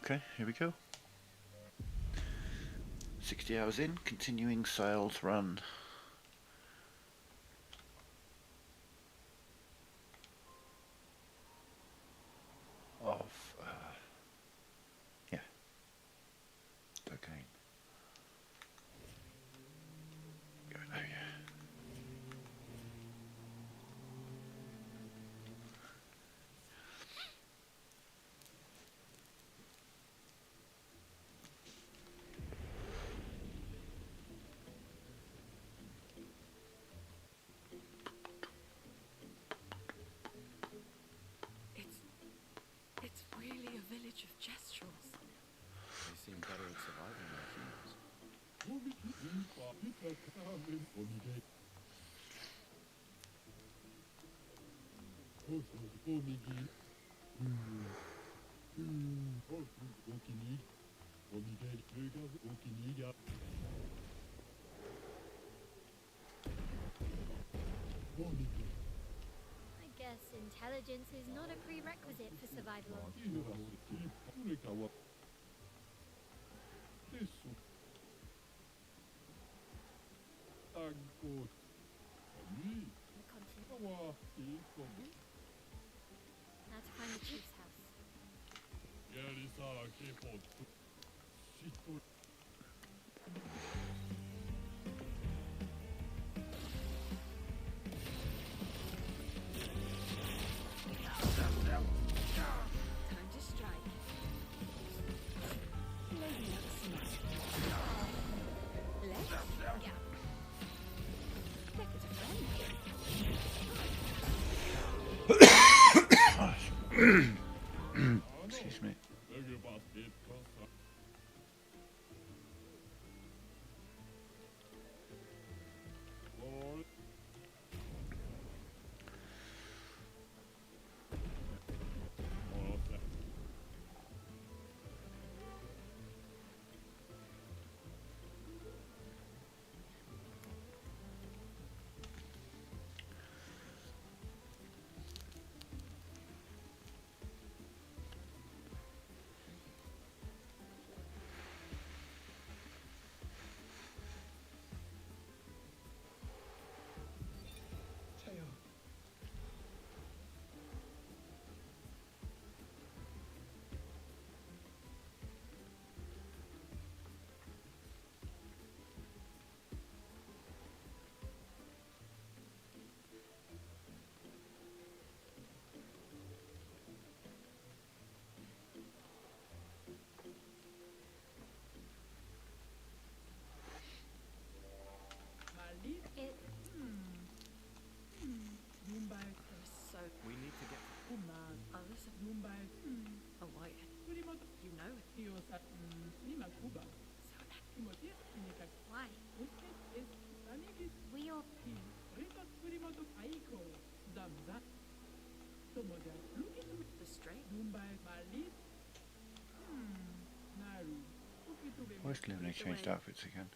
Okay, here we go. 60 hours in, continuing sales run. Of, yeah, cocaine. Go there, yeah. It's really a village of gestrels. They seem better at surviving than humans. I guess intelligence is not a prerequisite for survival. Now to find the chief's house. Time to strike. Maybe not smart. Let's go. Make it a friend. Excuse me. So We need to get. oh, listen. Oh, wait. You know it. Why? We all The string. Where's Luna changed outfits again?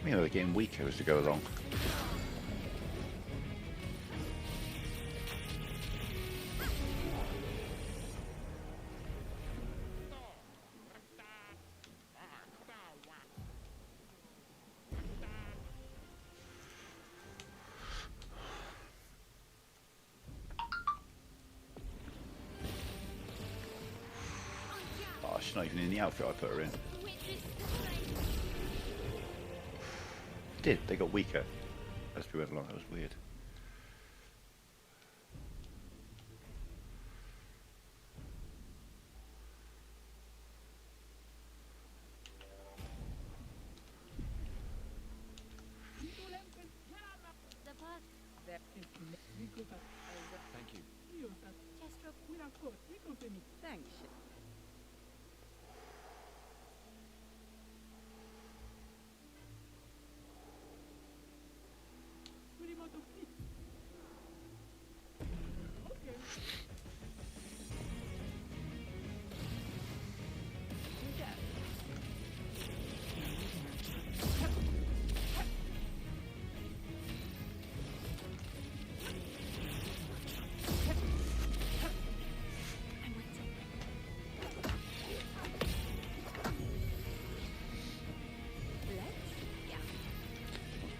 You know, they're getting weaker as they go along. Oh, she's not even in the outfit I put her in. Did they got weaker as we went along? That was weird. The bus. Thank you. Chester, Thanks.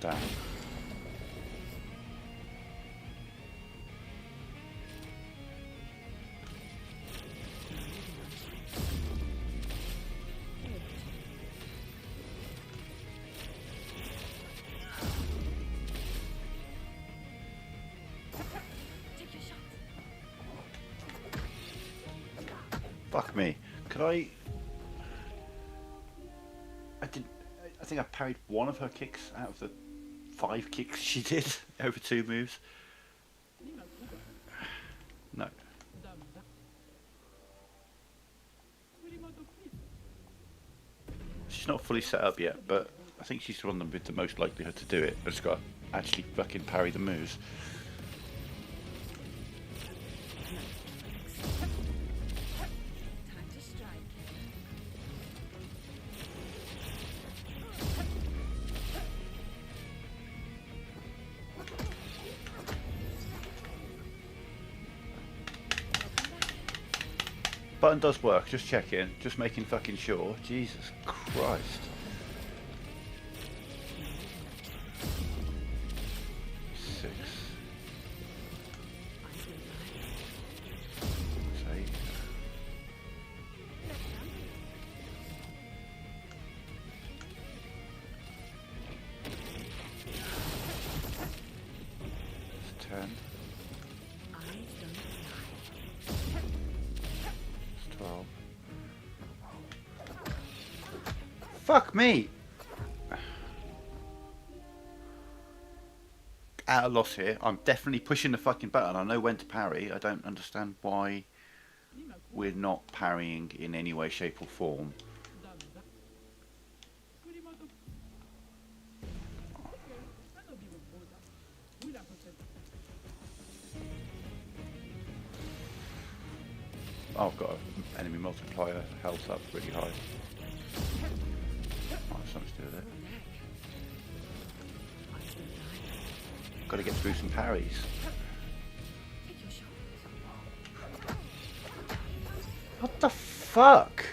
Damn. take your shot. Fuck me. Could I didn't. I think I parried one of her kicks out of the 5 kicks she did over 2 moves. No. She's not fully set up yet, but I think she's the one with the most likelihood to do it. But it's got to actually fucking parry the moves. Time to strike. Button does work, just checking, just making fucking sure. Jesus Christ. Six. Eight. It's 10. It's 12. Fuck me! At a loss here. I'm definitely pushing the fucking button. I know when to parry. I don't understand why we're not parrying in any way, shape or form. Oh, I've got an enemy multiplier health up really high. Might have something to do with it. Got to get through some parries. Take your shot. What the fuck?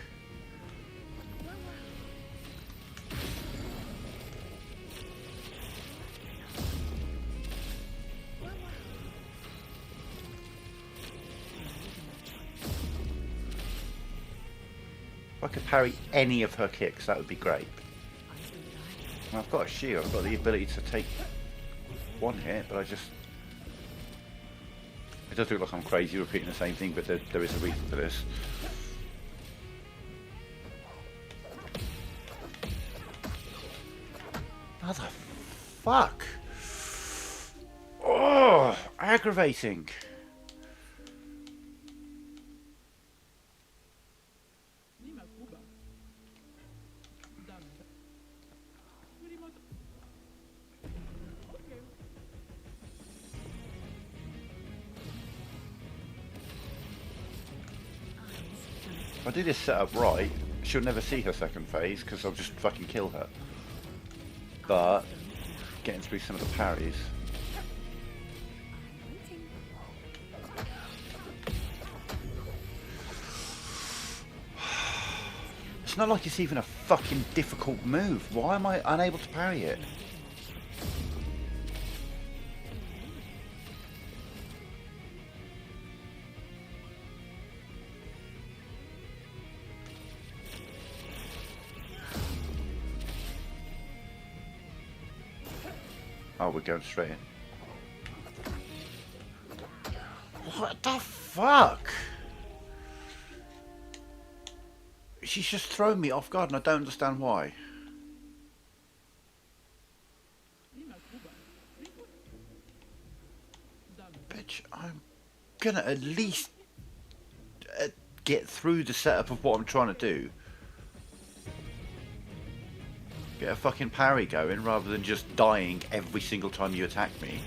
If I could parry any of her kicks, that would be great. And I've got a shield, I've got the ability to take one hit, but I just... It does look like I'm crazy repeating the same thing, but there is a reason for this. Mother fuck! Oh, aggravating. If I do this setup right, she'll never see her second phase because I'll just fucking kill her. but getting through some of the parries. It's not like it's even a fucking difficult move. Why am I unable to parry it? Oh, we're going straight in. What the fuck? She's just thrown me off guard and I don't understand why. Bitch, I'm gonna at least get through the setup of what I'm trying to do. Get a fucking parry going rather than just dying every single time you attack me.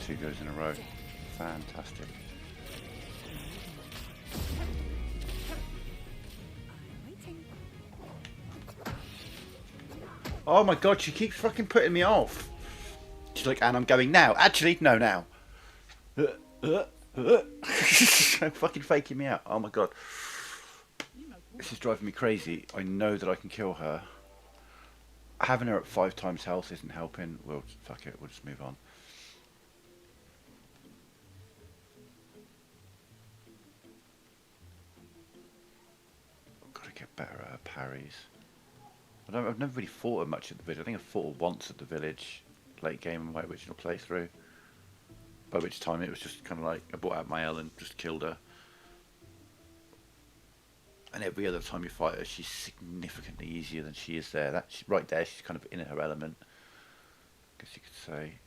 Two goes in a row. Fantastic. Oh my god, she keeps fucking putting me off. She's like, and I'm going now. Actually, no, now. I'm fucking faking me out. Oh my god. This is driving me crazy. I know that I can kill her. Having her at 5 times health isn't helping. Well, fuck it. We'll just move on. Get better at her parries. I've never really fought her much at the village. I think I fought her once at the village, late game in my original playthrough. By which time it was just kind of like I brought out my L and just killed her. And every other time you fight her, she's significantly easier than she is there. Right there, she's kind of in her element, I guess you could say.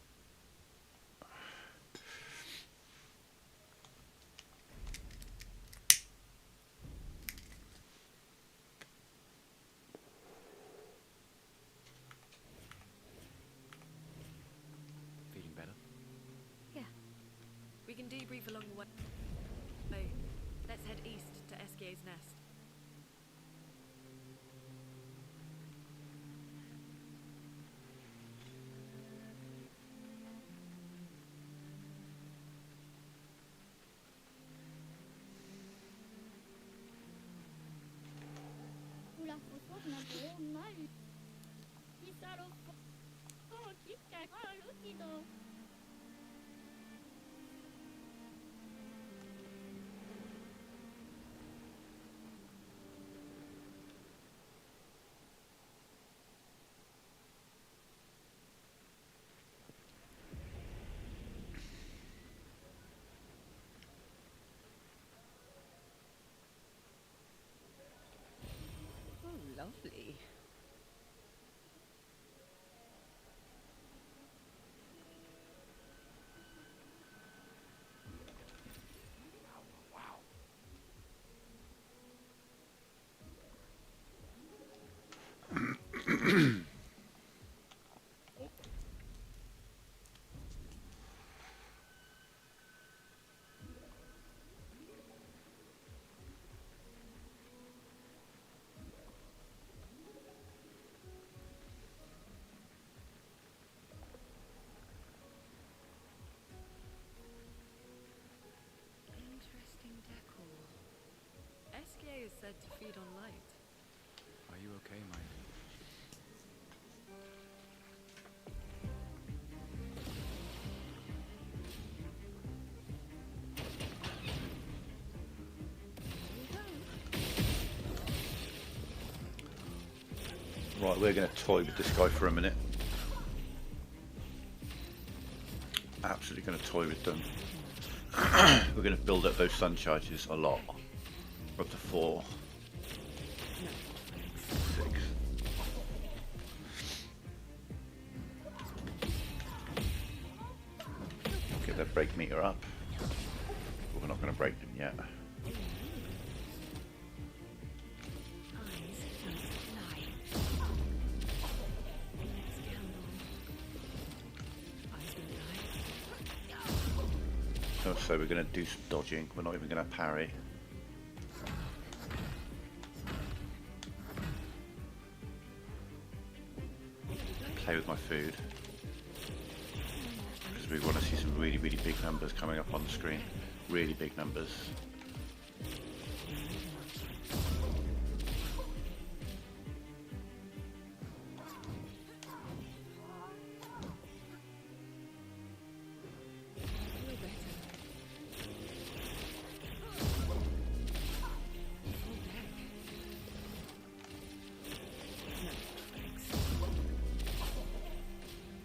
Feeling better? Yeah. We can debrief along the way. Let's head east to Eskier's nest. Oh, lovely. Interesting decor. SK is said to feed on light. Are you okay, Mike? Right, we're going to toy with this guy for a minute. Absolutely going to toy with them. We're going to build up those sun charges a lot. Up to 4. 6. Get that break meter up. But we're not going to break them yet. So we're going to do some dodging. We're not even going to parry. Play with my food. Because we want to see some really, really big numbers coming up on the screen. Really big numbers.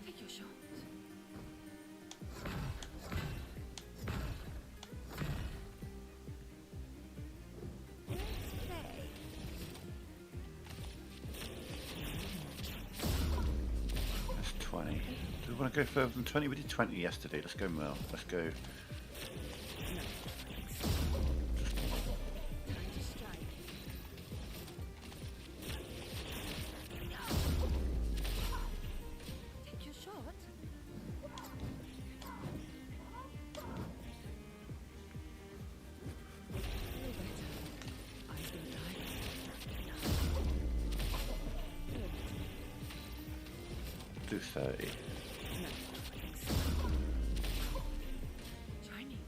Take your shot. That's 20. Do we want to go further than 20? We did 20 yesterday. Let's go more. Let's go. Time to strike. Take your shot. Do 30. Shiny.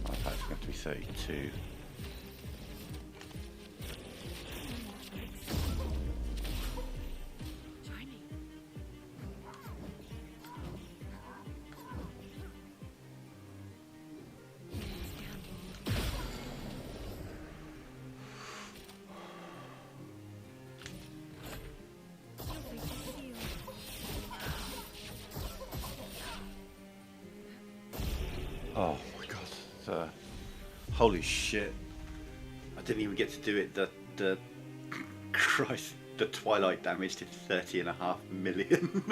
Oh, that's going to be 32. Shiny. Oh my god. Holy shit. I didn't even get to do it. The Christ, the Twilight damage did 30.5 million.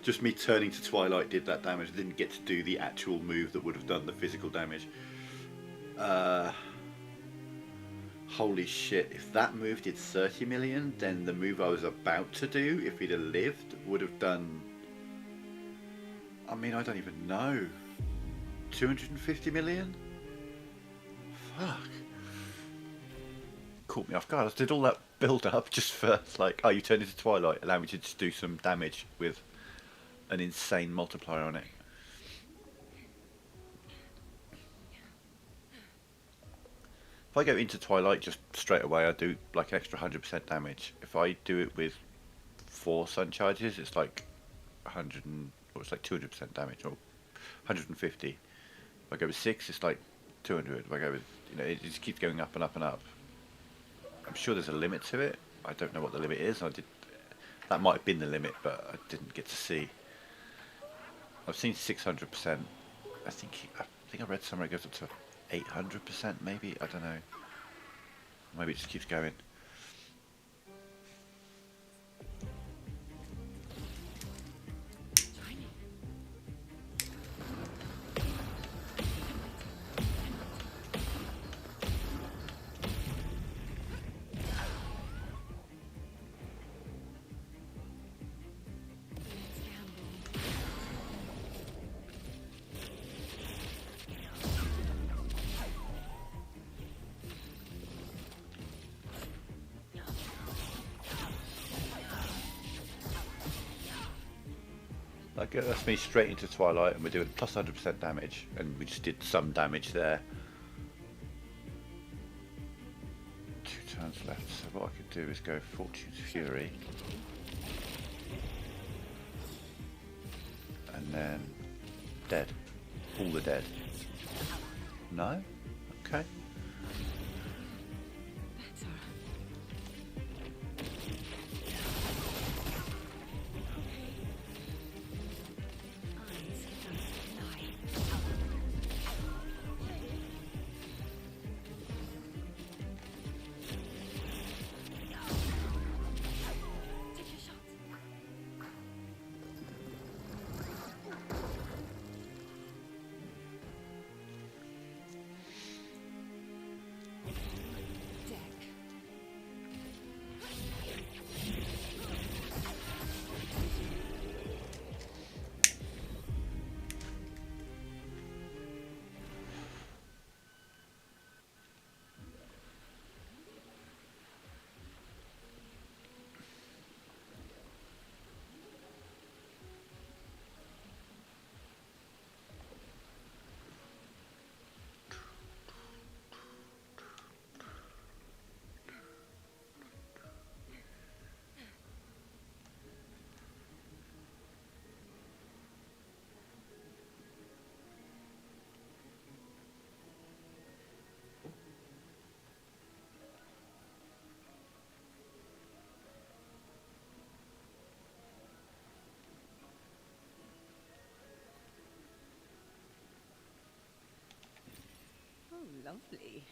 Just me turning to Twilight did that damage. I didn't get to do the actual move that would have done the physical damage. Holy shit, if that move did 30 million, then the move I was about to do, if he'd have lived, would have done... I mean, I don't even know. 250 million? Fuck. Caught me off guard. I did all that build up just for, like, oh, you turned into Twilight, allow me to just do some damage with an insane multiplier on it. If I go into Twilight just straight away, I do like an extra 100% damage. If I do it with 4 sun charges, it's like 100 and, or it's like 200% damage, or 150. If I go with 6, it's like 200. If I go with, you know, it just keeps going up and up and up. I'm sure there's a limit to it. I don't know what the limit is. That might have been the limit, but I didn't get to see. I've seen 600%. I think I read somewhere it goes up to 800% maybe. I don't know. Maybe it just keeps going. that's me straight into Twilight, and we're doing plus 100% damage, and we just did some damage there. 2 turns left, so what I could do is go Fortune's Fury. And then dead. All the dead. No? Okay. Oh, lovely.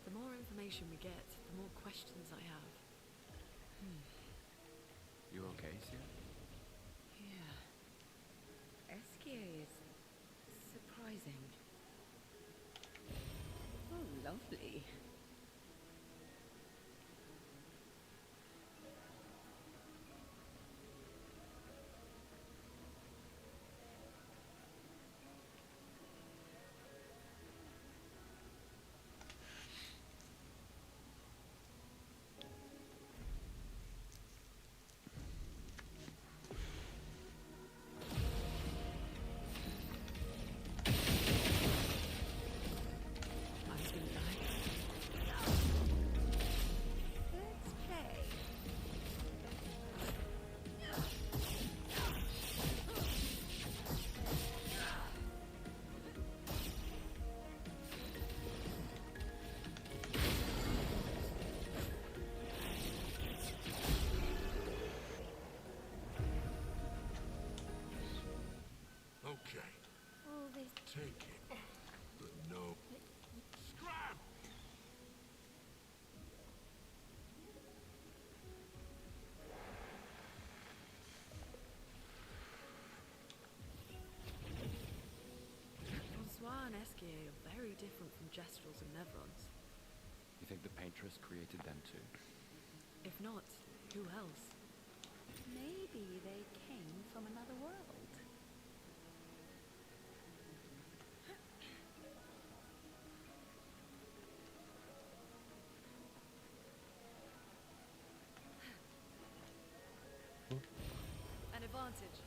The more information we get, the more questions I have. You okay, Sia? Yeah. Esquier is surprising. Oh, lovely. Let's play. Okay, All this. take it. But no. Scram! Francois and Esquier are very different from Jestrels and Nevrons. You think the Paintress created them too? If not, who else? Maybe they came from another world. An advantage.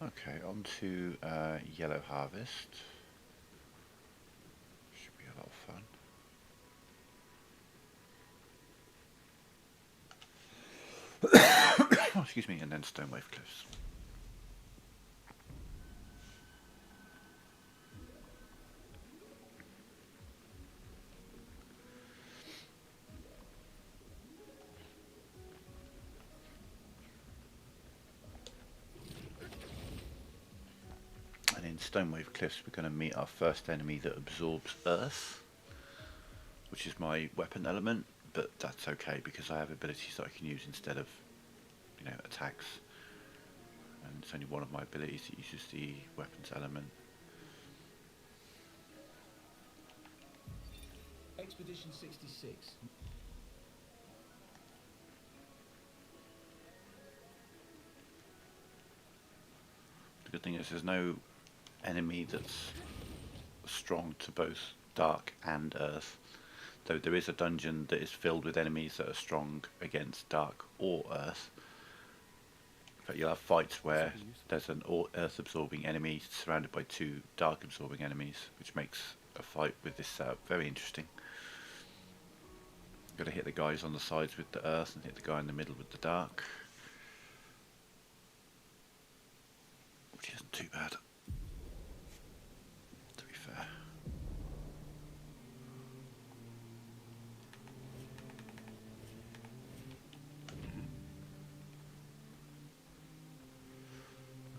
Okay, on to Yellow Harvest. Should be a lot of fun. Oh, excuse me, and then Stonewave Cliffs. And in Stonewave Cliffs we're going to meet our first enemy that absorbs Earth, which is my weapon element, but that's okay because I have abilities that I can use instead of, attacks. And it's only one of my abilities that uses the weapons element. Expedition 66. The good thing is there's no enemy that's strong to both dark and earth. Though there is a dungeon that is filled with enemies that are strong against dark or earth. But you'll have fights where there's an earth absorbing enemy surrounded by two dark absorbing enemies, which makes a fight with this setup very interesting. Got to hit the guys on the sides with the earth and hit the guy in the middle with the dark, which isn't too bad, to be fair.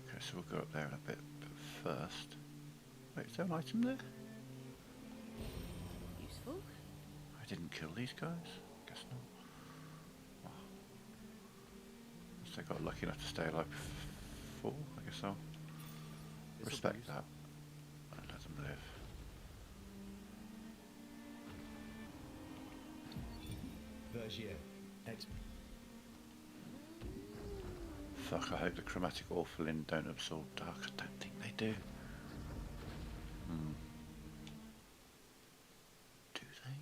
Okay, so we'll go up there in a bit, but first... Wait, is there an item there? Useful. I didn't kill these guys? Guess not. Wow. Unless I got lucky enough to stay alive before, I guess I'll respect that and let them live. Vergier. Fuck, I hope the chromatic orphalin don't absorb dark. I don't think they do. Do they?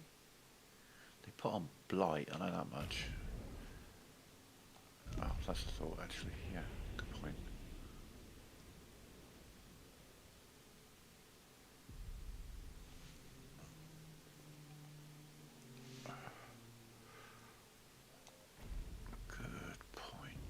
They put on blight, I know that much. Oh, that's a thought actually, yeah, good point. Good point.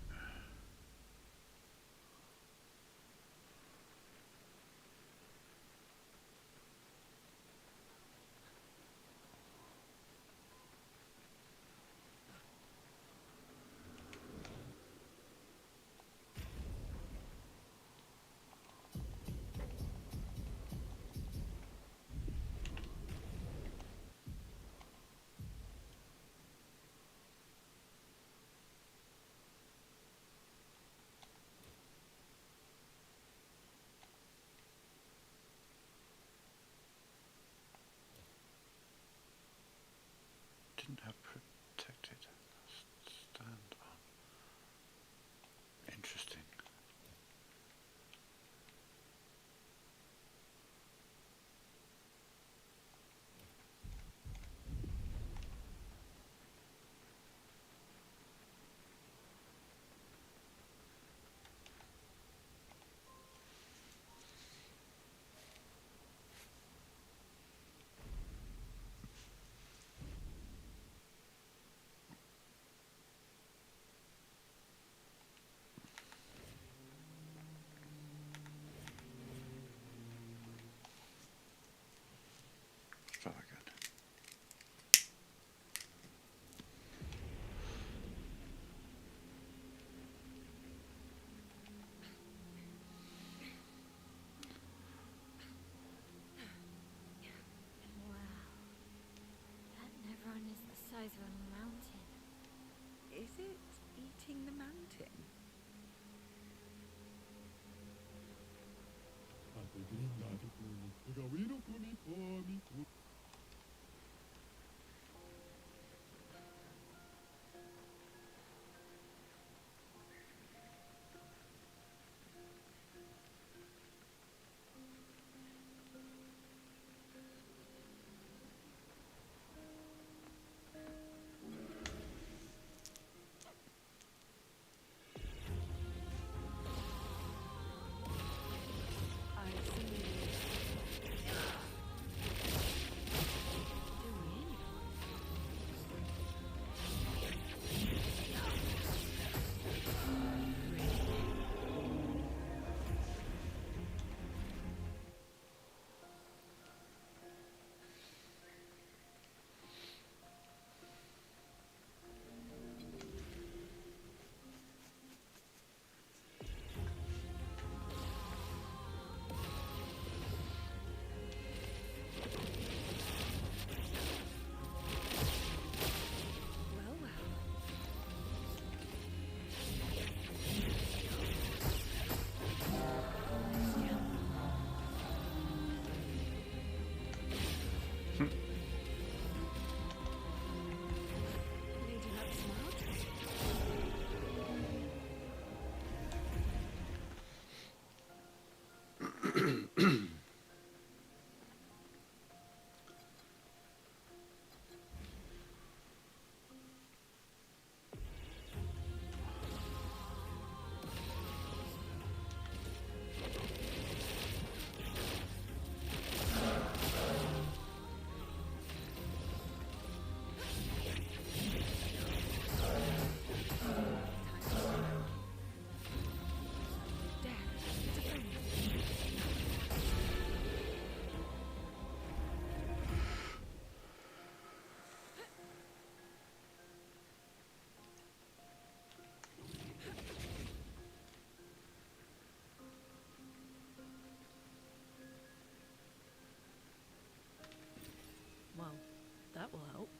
Lady Luck smiled. Well, that will help.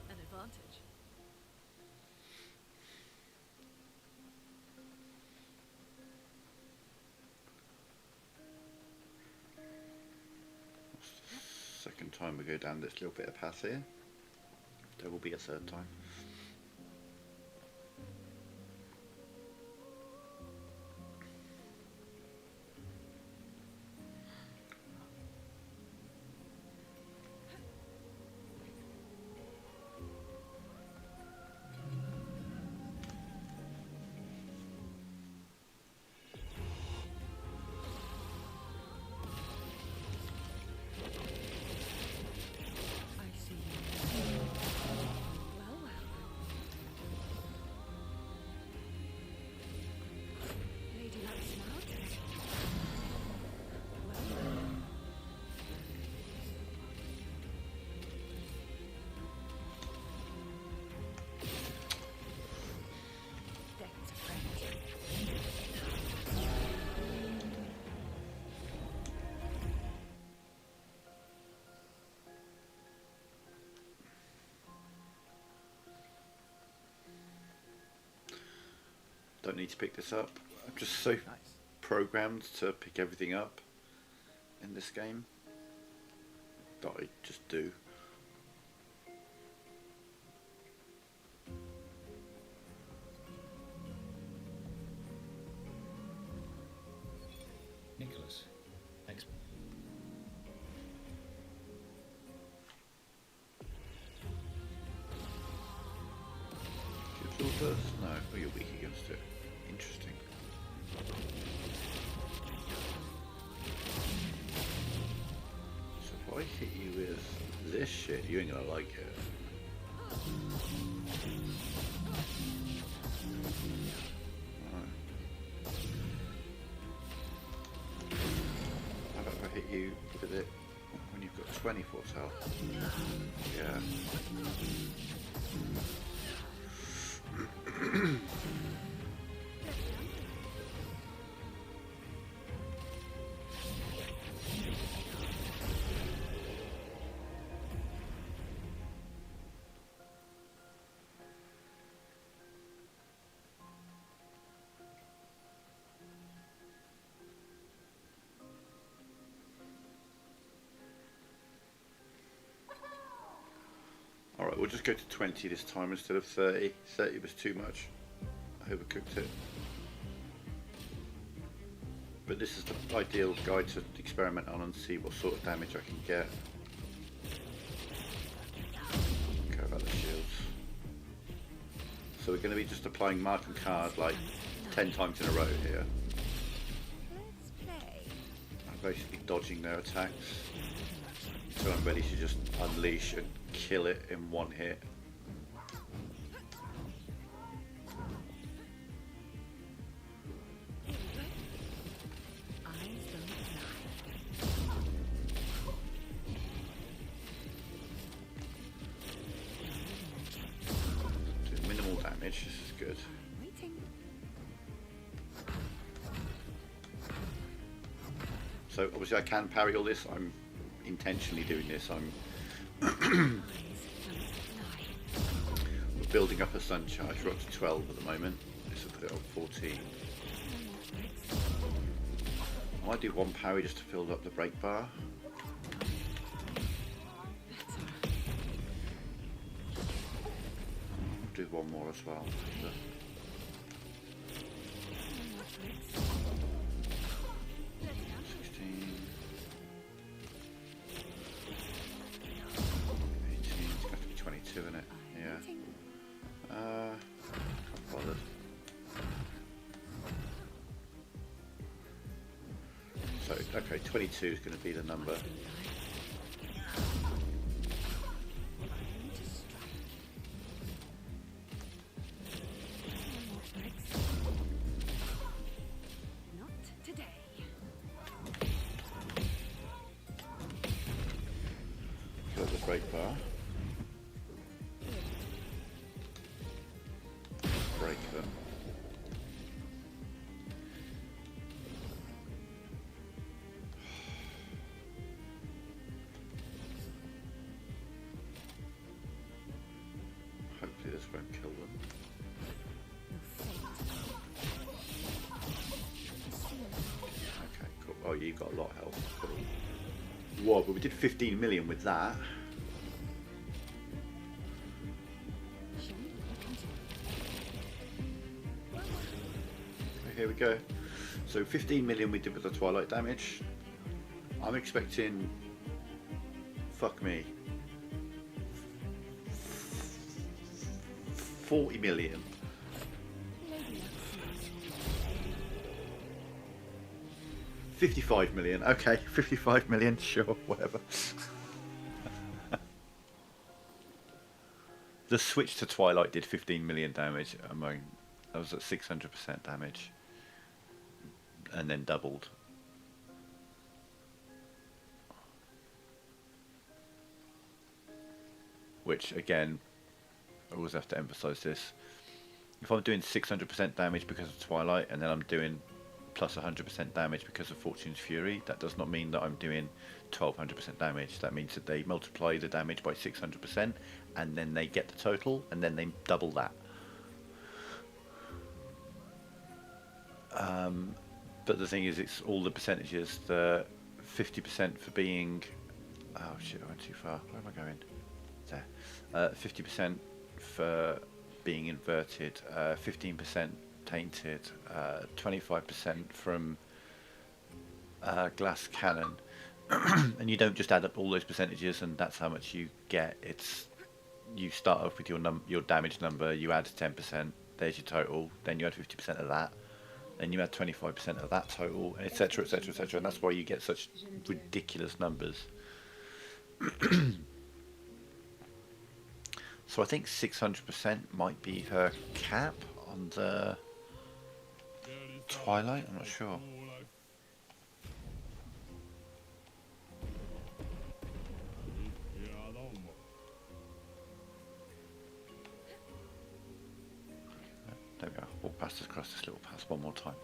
An advantage. Second time we go down this little bit of path here. There will be a third time. I see. Well, well. Lady Luck smiled. Well, well. Death is a friend. Don't need to pick this up. I'm just so Nice. programmed to pick everything up in this game that I just do. Nicholas. Ex Shield first? No, oh, you're weak against it. Interesting. So if I hit you with this shit, you ain't gonna like it. Alright. How about if I hit you with it when you've got 24 health? Yeah. Alright, we'll just go to 20 this time instead of 30. 30 was too much. I overcooked it. But this is the ideal guide to experiment on and see what sort of damage I can get. Okay, about the shields. So we're going to be just applying mark and card like 10 times in a row here. Let's play. basically dodging their attacks. So I'm ready to just unleash and kill it in one hit. Do minimal damage, this is good. Waiting. So obviously I can parry all this. I'm intentionally doing this. I'm we're building up a sun charge. We're up to 12 at the moment. This will put it on 14. I might do one parry just to fill up the break bar. I'll do one more as well. 16. 18, it's going to have to be 22, isn't it? Yeah. Can't bother. So, okay, 22 is going to be the number. Not today. Fill the break bar. Break them. Hopefully this won't kill them. Okay, cool. Oh, you got a lot of health. Cool. Whoa, but we did 15 million with that. Here we go. So 15 million we did with the Twilight damage. I'm expecting, fuck me, 40 million. $55 million. Okay, 55 million, sure, whatever. The switch to Twilight did 15 million damage. I mean, that was at 600% damage. And then doubled. Which, again, I always have to emphasize this. If I'm doing 600% damage because of Twilight, and then I'm doing plus 100% damage because of Fortune's Fury, that does not mean that I'm doing 1200% damage. That means that they multiply the damage by 600%, and then they get the total, and then they double that. But the thing is, it's all the percentages. The 50% for being... Oh shit, I went too far. Where am I going? There. 50% for being inverted, 15% tainted, 25% from glass cannon. And you don't just add up all those percentages and that's how much you get. It's you start off with your damage number, you add 10%, there's your total, then you add 50% of that, then you add 25% of that total, etc, etc, etc, and that's why you get such ridiculous numbers. So I think 600% might be her cap on the Twilight, I'm not sure. There we go, walk past across this little pass one more time.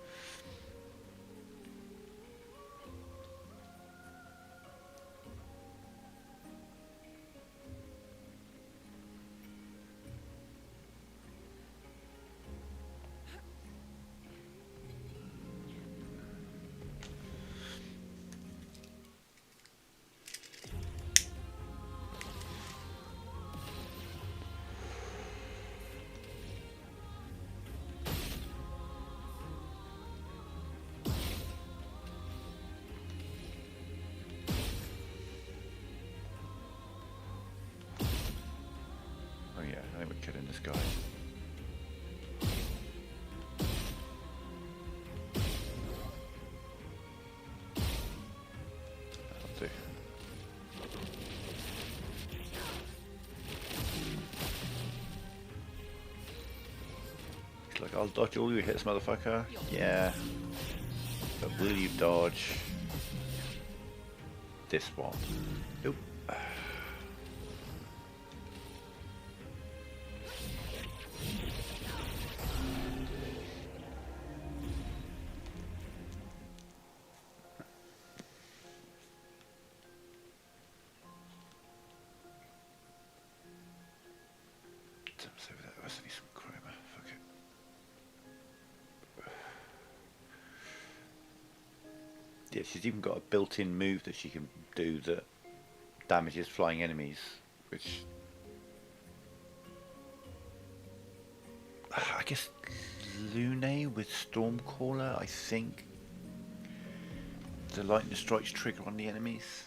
I think we're killing this guy. I'll dodge all your hits, motherfucker. Yeah. But will you dodge this one? Nope. So that was some chroma. Fuck it. Yeah, she's even got a built-in move that she can do that damages flying enemies, which I guess Lune with Stormcaller, I think. The lightning strikes trigger on the enemies.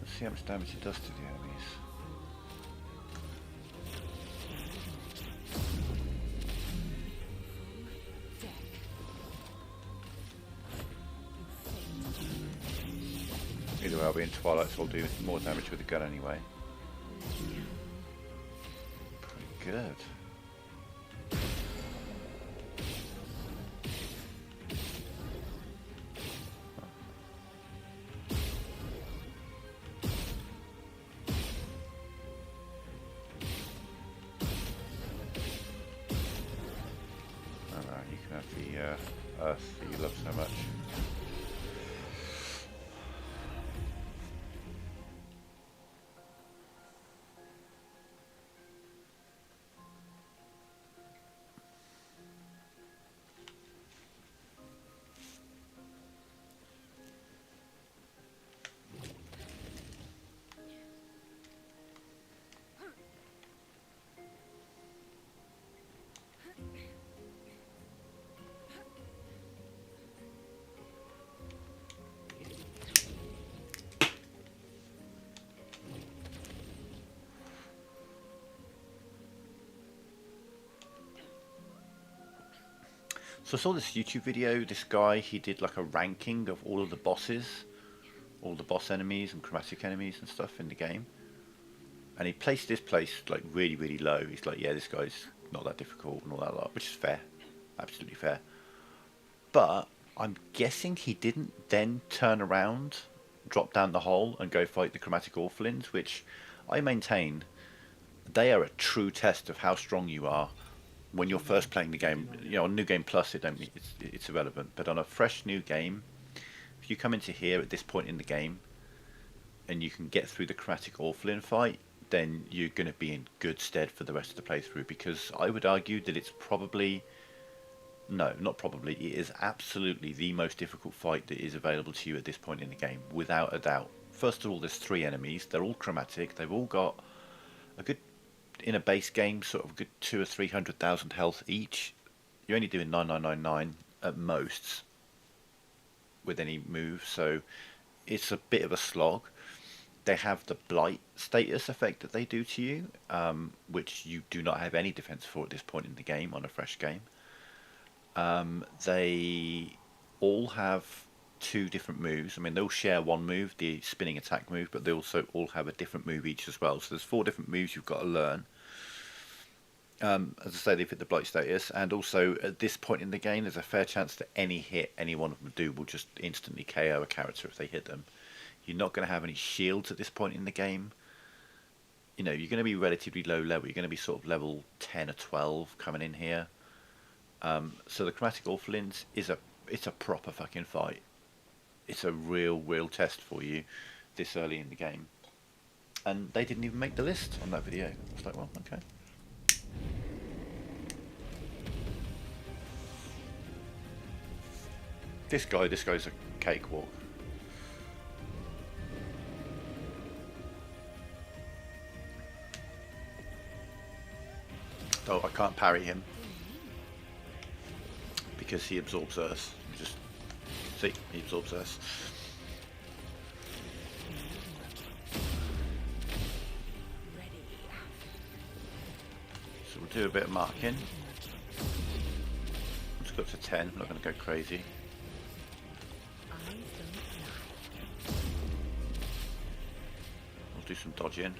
Let's see how much damage it does to the enemies. Either way, I'll be in Twilight, so I'll do more damage with the gun anyway. Pretty good. Alright, you can have the Earth that you love so much. So I saw this YouTube video, this guy, he did like a ranking of all of the bosses, all the boss enemies and chromatic enemies and stuff in the game. And he placed this place like really, really low. He's like, yeah, this guy's not that difficult and all that lot, which is fair, absolutely fair. But I'm guessing he didn't then turn around, drop down the hole and go fight the chromatic orphalins, which I maintain they are a true test of how strong you are. When you're first playing the game, you know, on New Game Plus, it's irrelevant. But on a fresh new game, if you come into here at this point in the game, and you can get through the chromatic orphalin fight, then you're going to be in good stead for the rest of the playthrough. Because I would argue that it's probably, no, not probably, it is absolutely the most difficult fight that is available to you at this point in the game, without a doubt. First of all, there's 3 enemies. They're all chromatic. They've all got a good, in a base game, sort of a good 200,000 or 300,000 health each. You're only doing 9999 at most with any move, so it's a bit of a slog. They have the blight status effect that they do to you, which you do not have any defense for at this point in the game on a fresh game. They all have 2 different moves. I mean, they all share one move, the spinning attack move, but they also all have a different move each as well. So there's 4 different moves you've got to learn. As I say, they've hit the blight status, and also at this point in the game, there's a fair chance that any hit any one of them do will just instantly KO a character if they hit them. You're not going to have any shields at this point in the game. You know, you're going to be relatively low level. You're going to be sort of level 10 or 12 coming in here. So the chromatic orphalins it's a proper fucking fight. It's a real test for you this early in the game. And they didn't even make the list on that video. It's like, well, okay. This guy's a cakewalk. Oh, I can't parry him because he absorbs Earth. Just see, he absorbs Earth. So we'll do a bit of marking. Let's go up to 10. I'm not going to go crazy. do some dodging.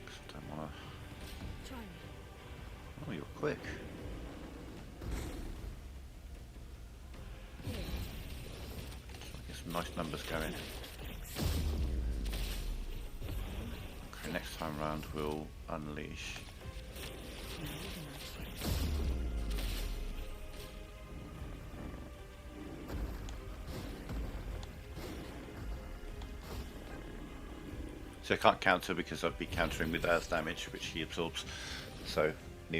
'Cause I don't want to. Try me. Oh, you're quick. So I get some nice numbers going. Okay, next time round we'll unleash. So I can't counter because I'd be countering with earth damage, which he absorbs. So, no.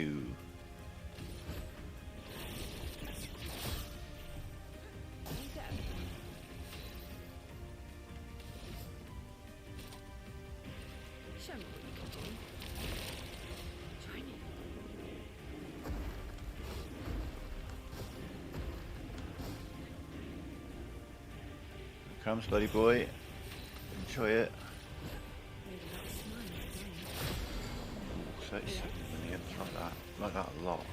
Show me what you can do. Try me. Here comes, buddy boy. Enjoy it. Maybe not smile again. 37 million, like that a lot.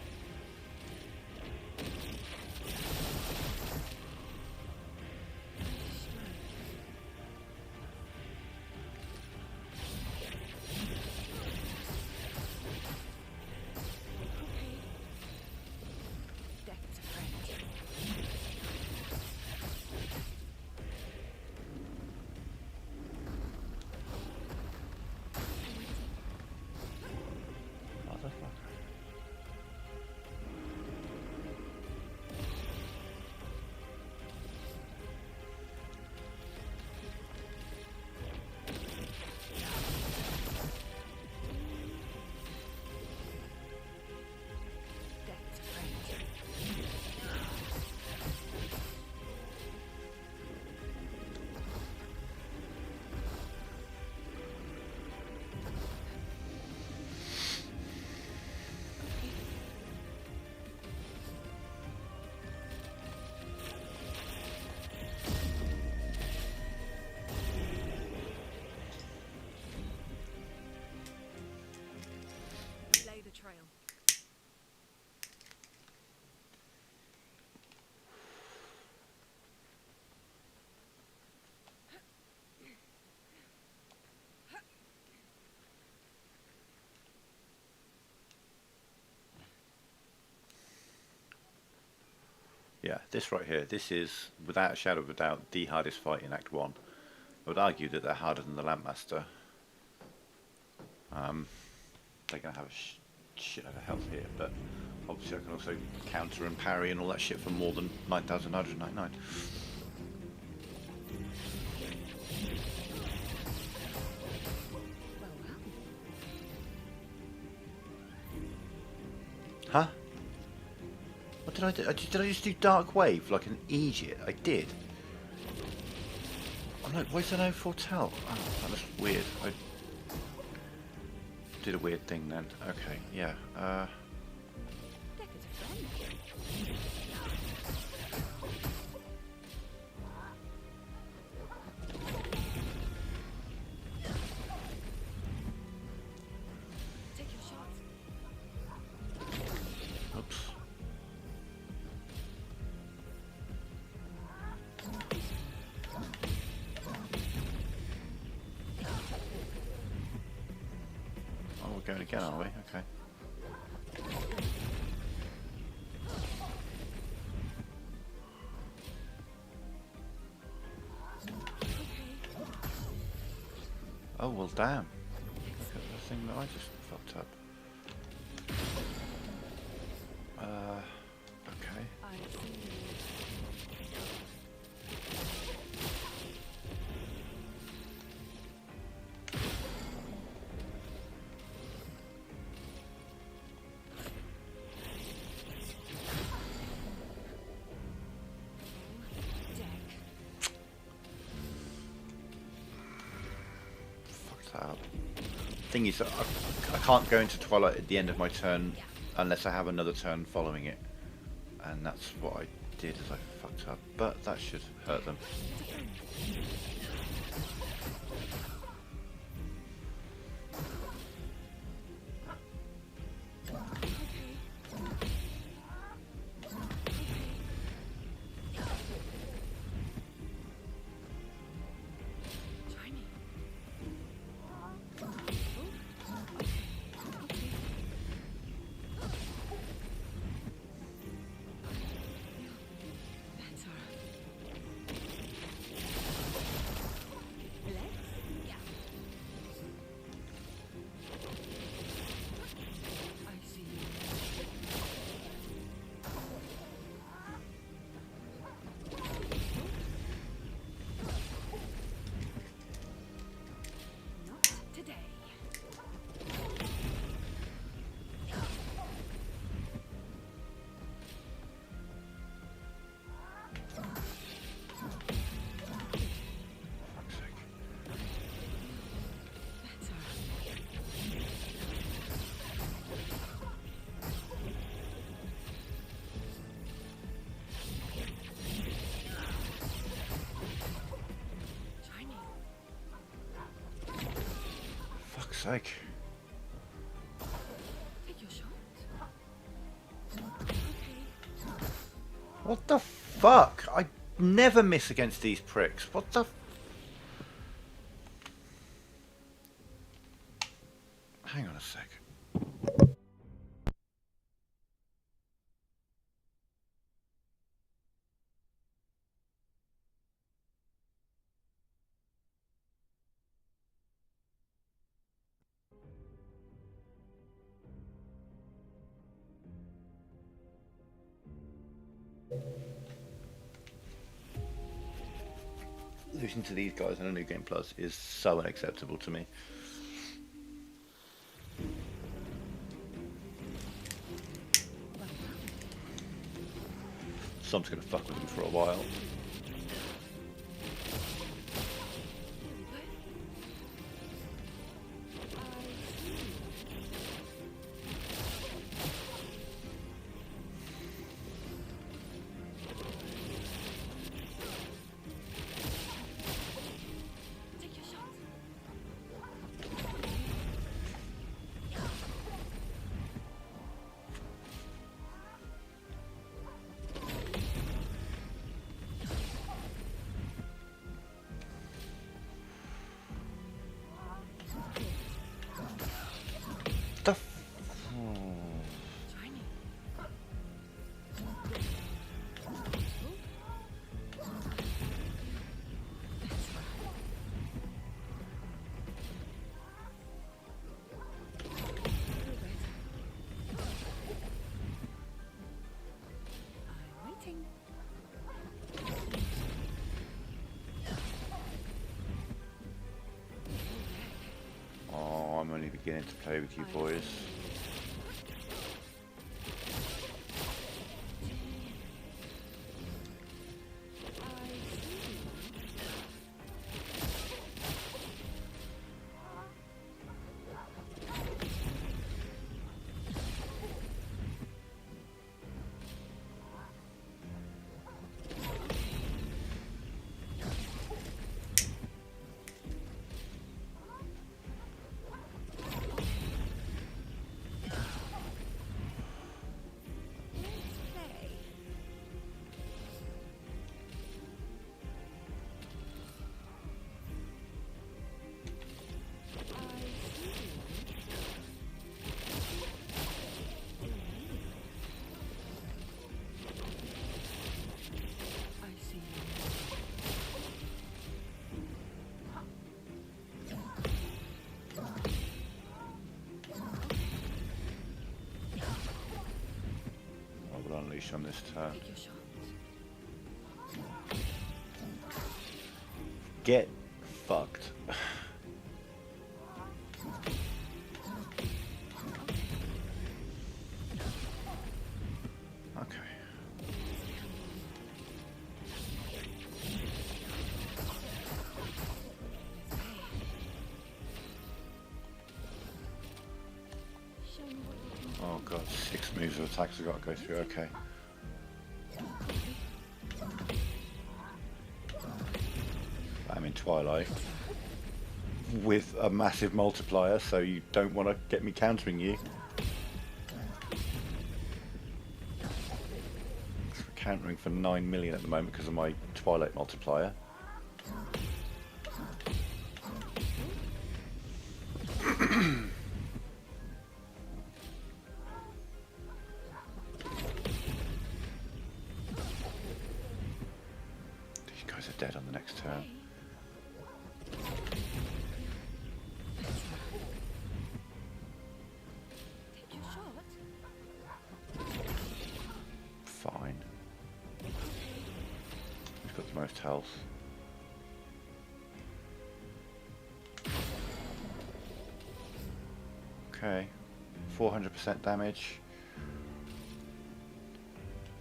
Death is a friend. Motherfucker. Death is a friend. Lay the trail. Yeah, this right here, this is, without a shadow of a doubt, the hardest fight in Act 1. I would argue that they're harder than the Lampmaster. They're going to have a shit out of health here, but obviously I can also counter and parry and all that shit for more than 9,999. Huh? What did I do? Did I just do Dark Wave like an idiot? I did. I'm like, why is there no foretell? Oh, that was weird. I did a weird thing then. Okay, yeah. Death is a friend. Take your shots. Oops. Oh, we're going again, are we? Okay. Oh, well, damn. Look at the thing that I just fucked up. Okay. I see. Deck. Fucked that up. Thing is, I can't go into Twilight at the end of my turn unless I have another turn following it. And that's what I did, as I fucked up. But that should hurt them. sake. Take your shot. Okay. What the fuck? I never miss against these pricks. What the... Hang on a sec. Losing to these guys on a New Game Plus is so unacceptable to me. So I'm just going to fuck with them for a while. Take your shot. The Try me. I'm waiting. Oh, I'm only beginning to play with you boys. I will unleash on this turn. Take your shot. Get fucked. Okay. Show me what you can. Oh god, 6 moves of attacks I've got to go through, okay. I'm in Twilight with a massive multiplier, so you don't want to get me countering you. We're countering for 9 million at the moment because of my Twilight multiplier. These guys are dead on the next turn. Take your shot. Fine. Who's got the most health? Okay. 400% damage.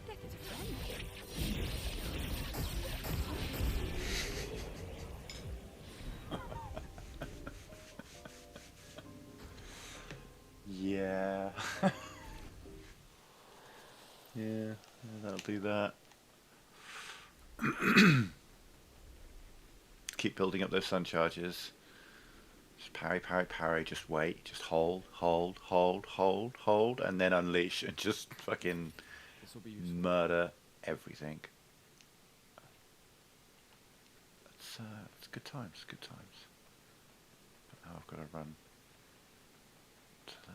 Death is a friend. Yeah. Yeah, that'll do that. Keep building up those sun charges. Just parry, parry, parry, just wait, just hold, hold, hold, hold, hold, and then unleash and just fucking This will be useful. murder everything. It's good times, good times. But now I've got to run to there.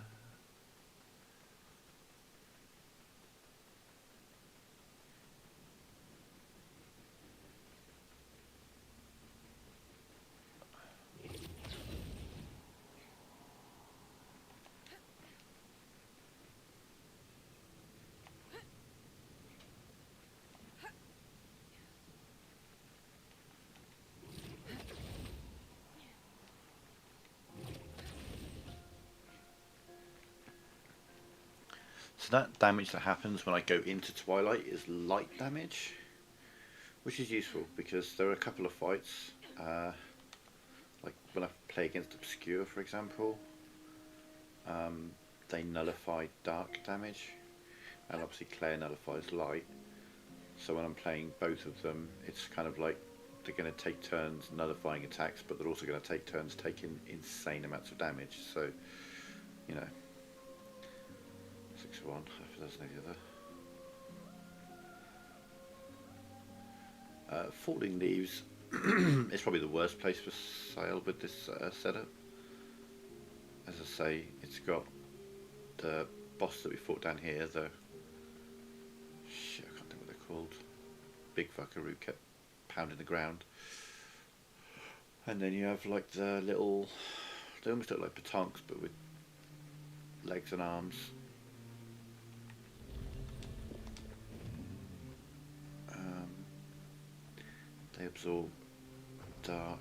So that damage that happens when I go into Twilight is light damage, which is useful because there are a couple of fights, like when I play against Obscure, for example, they nullify dark damage, and obviously Claire nullifies light. So when I'm playing both of them, it's kind of like they're going to take turns nullifying attacks, but they're also going to take turns taking insane amounts of damage. So, you know. 6 of one, half a dozen of the other. Falling Leaves is probably the worst place for sale with this setup. As I say, it's got the boss that we fought down here, the shit, I can't think what they're called. Big fucker who kept pounding the ground. And then you have like the little, they almost look like petanques but with legs and arms. They absorb dark.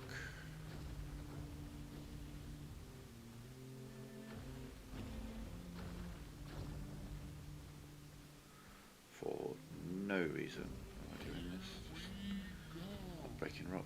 For no reason. Am I doing this? Just breaking rocks.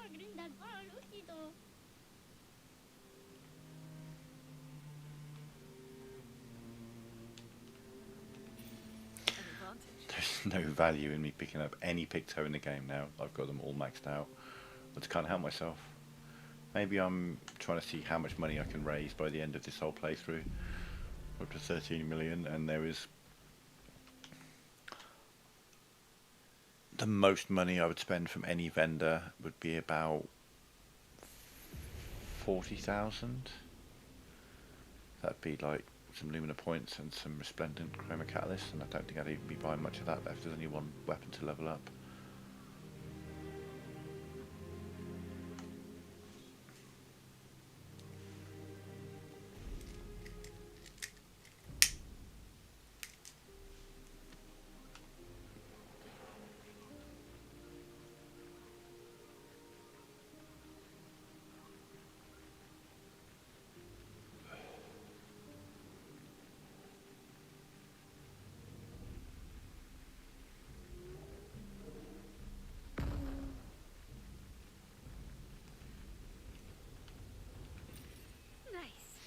An advantage. There's no value in me picking up any Picto in the game now. I've got them all maxed out. I just can't help myself. Maybe I'm trying to see how much money I can raise by the end of this whole playthrough. Up to 13 million, and there is the most money I would spend from any vendor would be about 40,000. That'd be like some Lumina points and some resplendent chroma catalysts, and I don't think I'd even be buying much of that left. There's only one weapon to level up. Nice.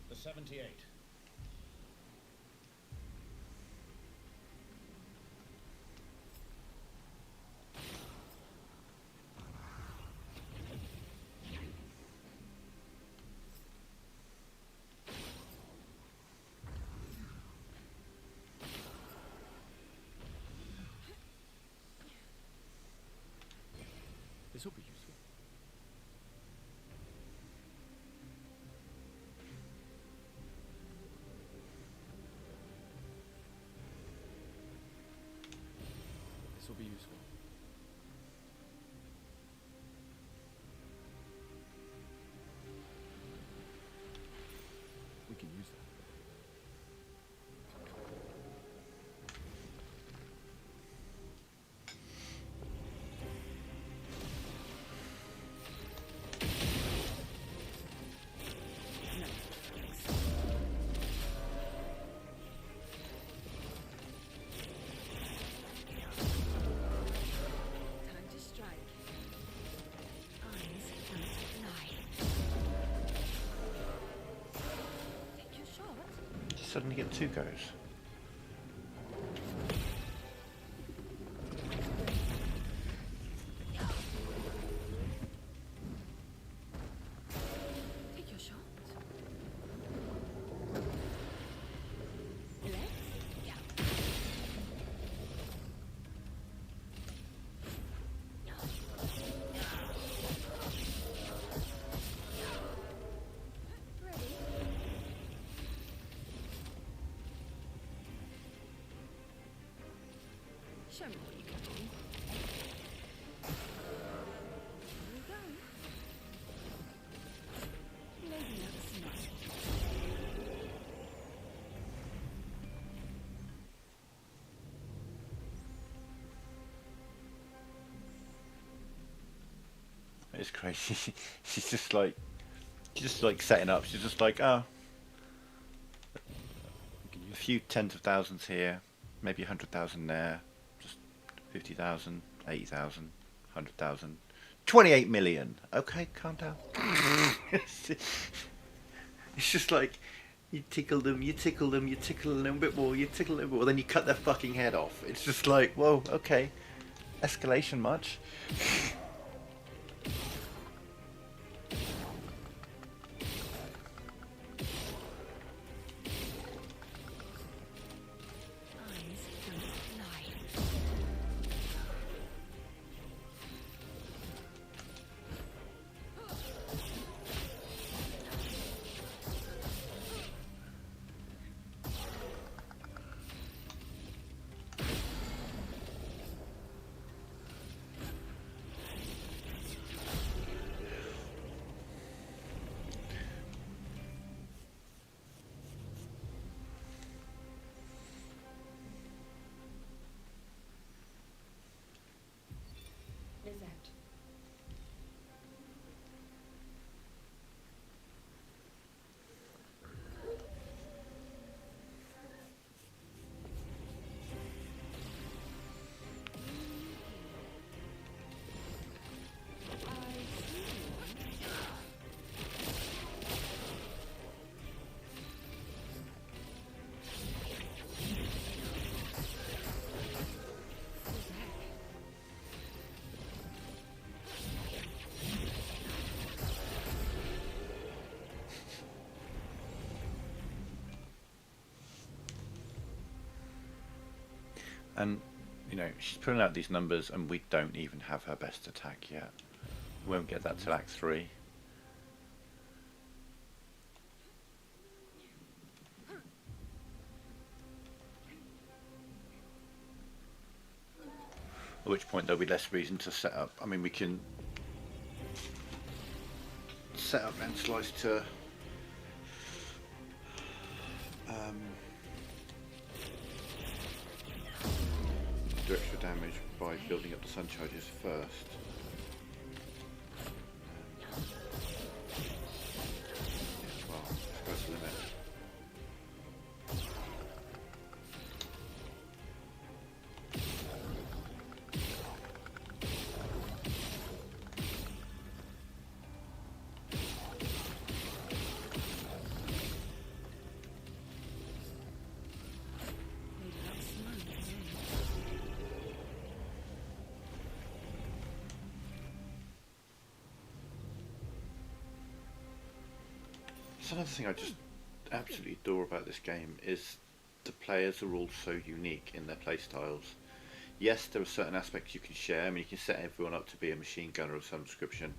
The 78. This will be useful. This will be useful. We can use that. Time to strike. Eyes don't lie. Take your shot. You suddenly get 2 goes. Take your shot. Show me what you can do. Here we go. Maybe not smart. It's crazy. She's just like setting up. She's just like, oh, We can a use few tens of thousands here, maybe 100,000 there, just 50,000, 80,000, 100,000, 28 million. Okay, calm down. It's just like you tickle them, you tickle them, you tickle a little bit more, you tickle a little bit more, then you cut their fucking head off. It's just like, whoa, okay, escalation much. Eyes don't lie. And, you know, she's putting out these numbers and we don't even have her best attack yet. We won't get that till Act 3. At which point there'll be less reason to set up. I mean, we can set up and slice to do extra damage by building up the sun charges first. Yeah, well, sky's the limit. Maybe that's mine. It's another thing I just absolutely adore about this game is the players are all so unique in their playstyles. Yes, there are certain aspects you can share. I mean, you can set everyone up to be a machine gunner of some description,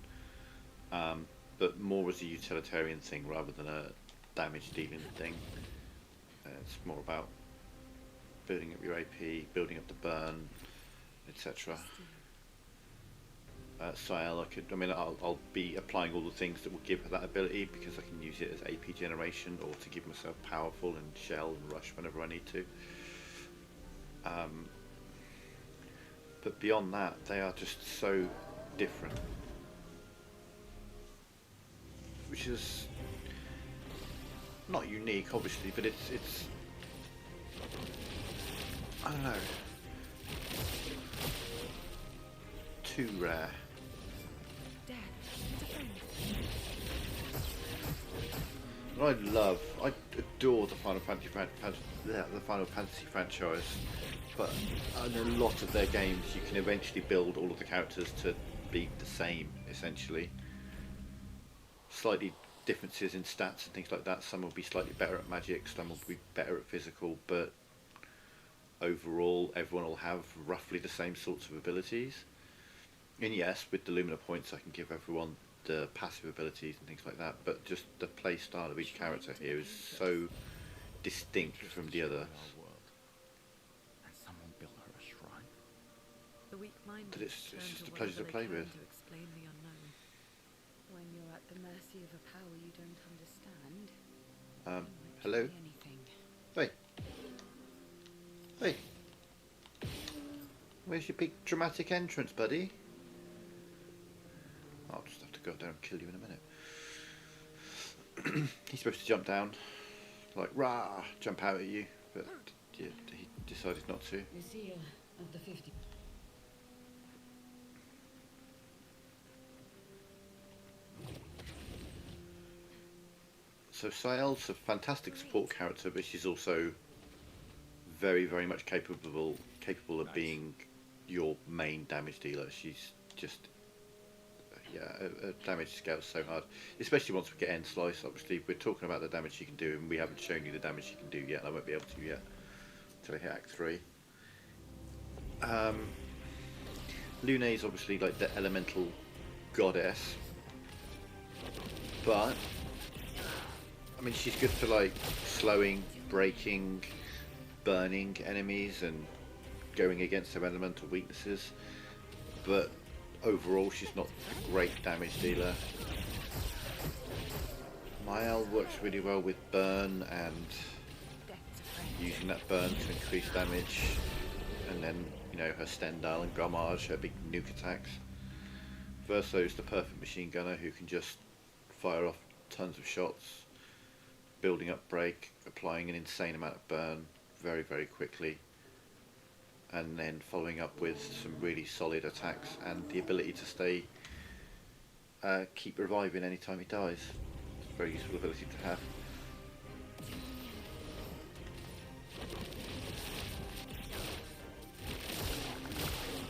but more as a utilitarian thing rather than a damage dealing thing. It's more about building up your AP, building up the burn, etc. Sael, I'll be applying all the things that will give her that ability because I can use it as AP generation or to give myself powerful and shell and rush whenever I need to. But beyond that, they are just so different, which is not unique, obviously, but it's I don't know, too rare. What I adore the Final Fantasy franchise, but in a lot of their games you can eventually build all of the characters to be the same, essentially. Slightly differences in stats and things like that. Some will be slightly better at magic, some will be better at physical, but overall everyone will have roughly the same sorts of abilities. And yes, with the Lumina points I can give everyone the passive abilities and things like that, but just the play style of each character here is so distinct from the others And someone built her a shrine. The weak minded that it's turn just a to pleasure to whatever play they can with. to explain the unknown. When you're at the mercy of a power you don't understand. Hello? Anything. Hey. Hey. Where's your big dramatic entrance, buddy? I'll just have to go down and kill you in a minute. He's supposed to jump down, like, rah, jump out at you, but yeah, he decided not to. The seal of the 50. So Sael's a fantastic support character, but she's also very, very much capable of being your main damage dealer. She's just, yeah, her damage scales so hard, especially once we get end slice. Obviously, we're talking about the damage she can do, and we haven't shown you the damage she can do yet. And I won't be able to yet until I hit Act 3. Luna's obviously like the elemental goddess, but I mean, she's good for like slowing, breaking, burning enemies and going against their elemental weaknesses, but overall she's not a great damage dealer. Mael works really well with burn and using that burn to increase damage, and then, you know, her Stendhal and Gommage, her big nuke attacks. Verso's the perfect machine gunner who can just fire off tons of shots, building up break, applying an insane amount of burn very, very quickly, and then following up with some really solid attacks and the ability to stay, keep reviving anytime he dies. It's a very useful ability to have.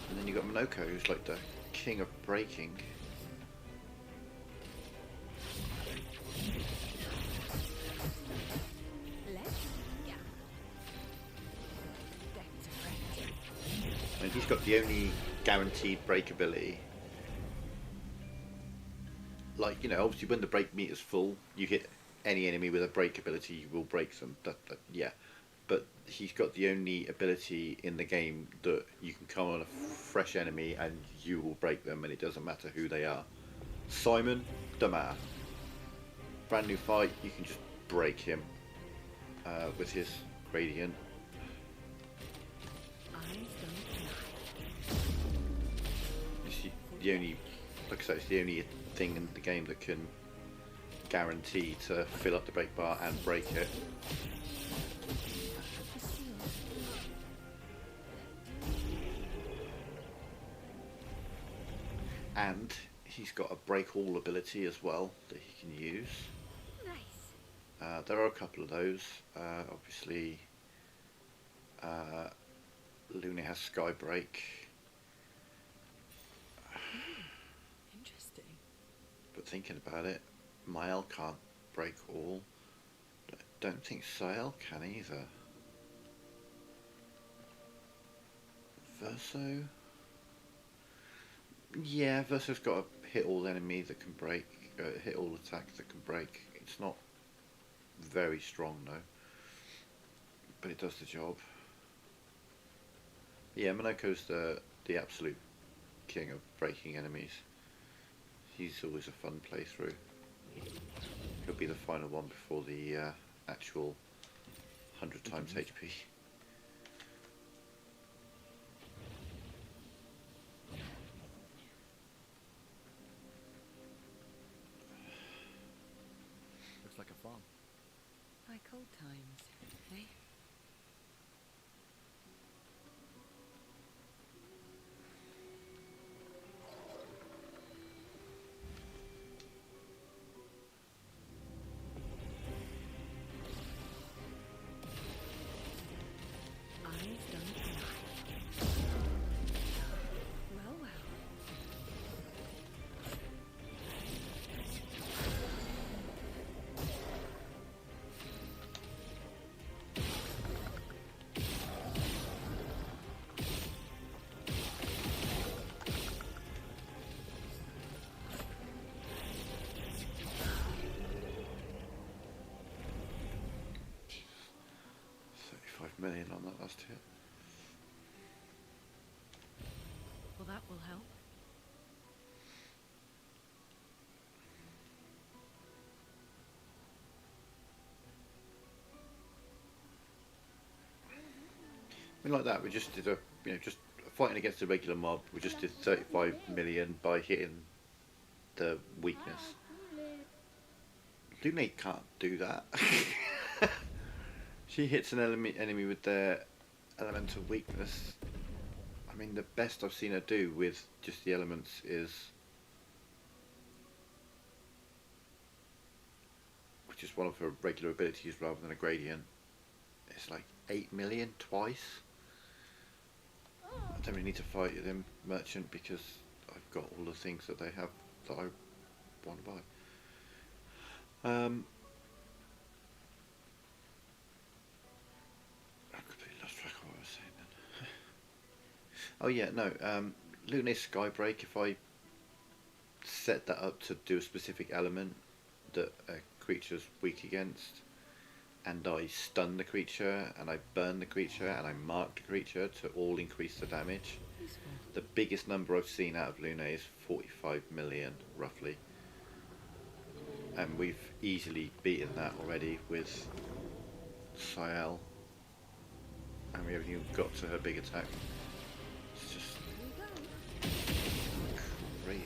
And then you've got Monoko, who's like the king of breaking. And he's got the only guaranteed break ability. Like, you know, obviously when the break meter's full, you hit any enemy with a break ability, you will break them. Yeah. But he's got the only ability in the game that you can come on a fresh enemy and you will break them, and it doesn't matter who they are. Simon, Damar. Brand new fight, you can just break him with his gradient. It's the only, like I say, it's the only thing in the game that can guarantee to fill up the break bar and break it. And he's got a break all ability as well that he can use. Nice. There are a couple of those. Obviously, Luna has Sky Break. Interesting. But thinking about it, Mael can't break all. I don't think Sael can either. Verso? Yeah, Verso's got a hit all enemy that can break, hit all attacks that can break. It's not very strong though, but it does the job. Yeah, Monaco's the absolute king of breaking enemies. He's always a fun playthrough. He'll be the final one before the actual 100 times HP. Looks like a farm. Like old times, eh? Well, well. $35 million on that last hit. Well, that will help. I mean, like that, we just did just fighting against a regular mob. We just did 35 million by hitting the weakness. Lunate can't do that. She hits an enemy with their elemental weakness. I mean, the best I've seen her do with just the elements is, which is one of her regular abilities rather than a gradient. It's like 8 million twice. I don't really need to fight them merchant because I've got all the things that they have that I want to buy. I completely lost track of what I was saying then. Oh yeah, no. Luna's Skybreak, if I set that up to do a specific element that a creature's weak against, and I stun the creature, and I burn the creature, and I mark the creature to all increase the damage. The biggest number I've seen out of Luna is 45 million, roughly. And we've easily beaten that already with Sael. And we haven't even got to her big attack. It's just crazy.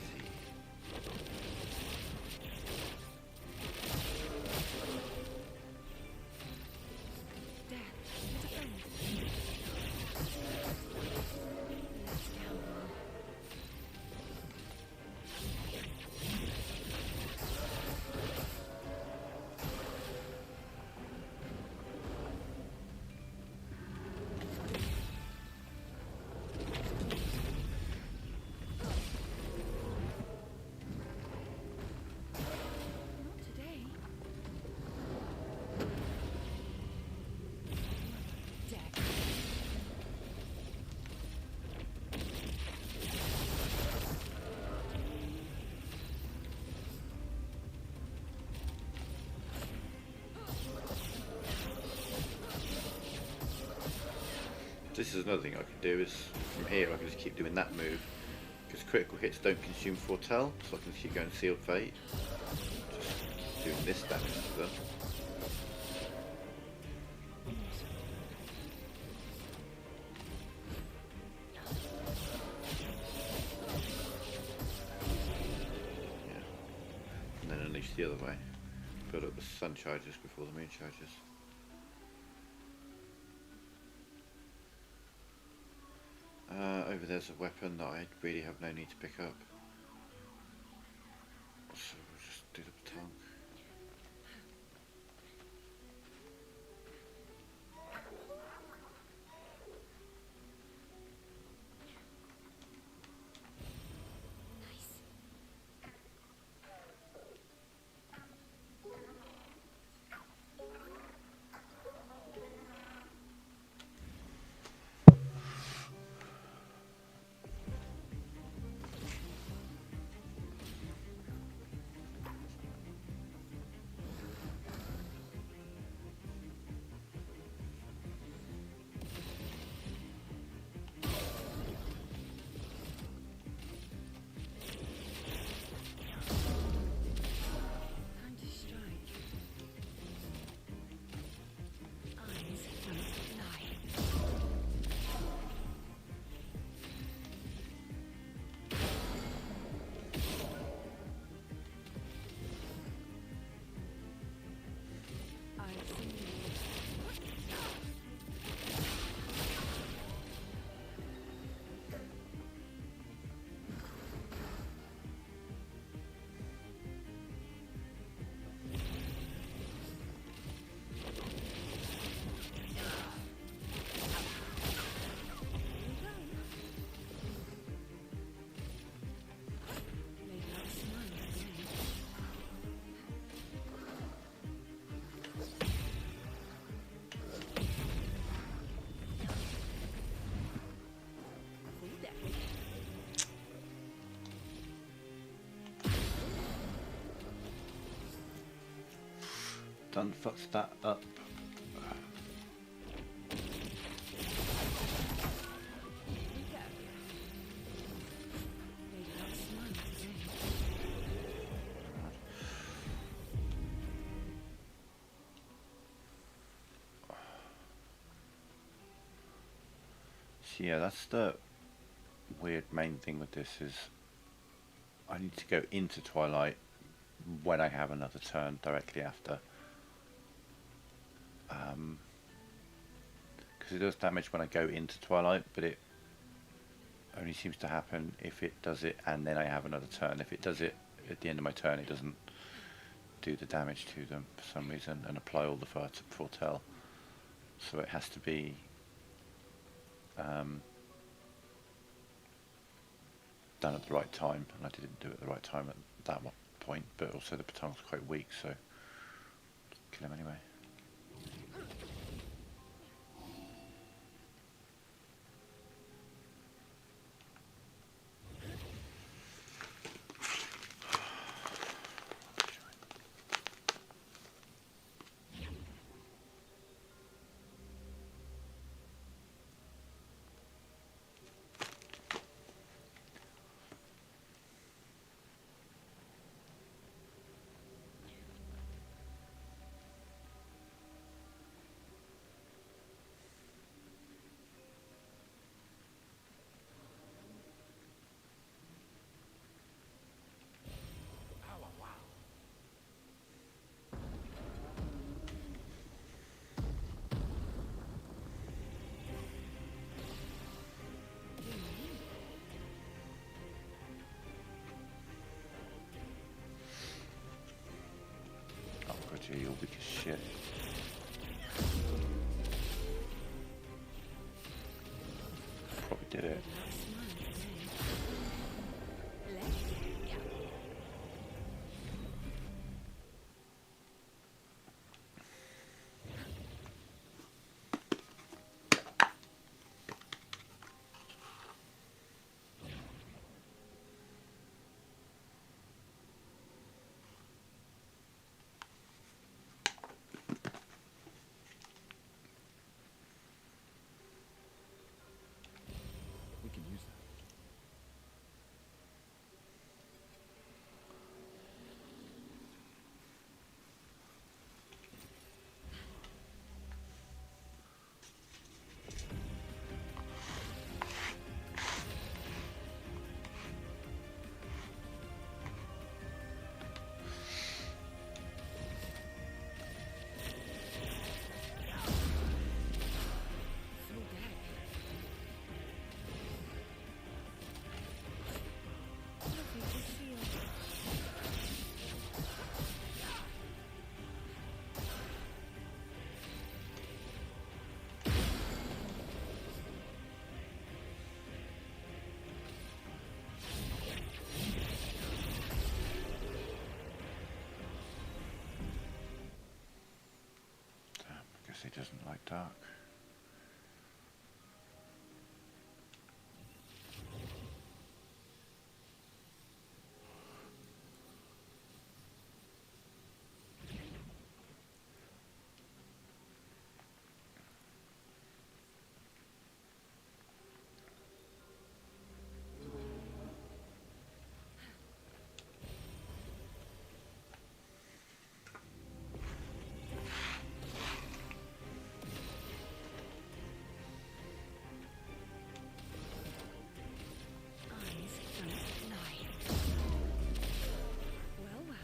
This is another thing I can do is from here I can just keep doing that move because critical hits don't consume foretell, so I can just keep going sealed fate. Just doing this damage to them. Yeah. And then unleash the other way. Build up the sun charges before the moon charges. Over there's a weapon that I really have no need to pick up. So we'll just do the baton. Nice. Time to strike. Eyes on lie. I've seen you. Lady Luck smiled again. Done fucks that up. Lady Luck smiled again. So yeah, that's the weird main thing with this is I need to go into Twilight when I have another turn directly after. Because it does damage when I go into Twilight, but it only seems to happen if it does it and then I have another turn. If it does it at the end of my turn, it doesn't do the damage to them for some reason and apply all the foretell. So it has to be done at the right time, and I didn't do it at the right time at that point, but also the baton's quite weak, so kill him anyway. Oh god, yeah, you're weak as shit. Probably did it. Obviously doesn't like dark. Eyes don't lie. Well, well.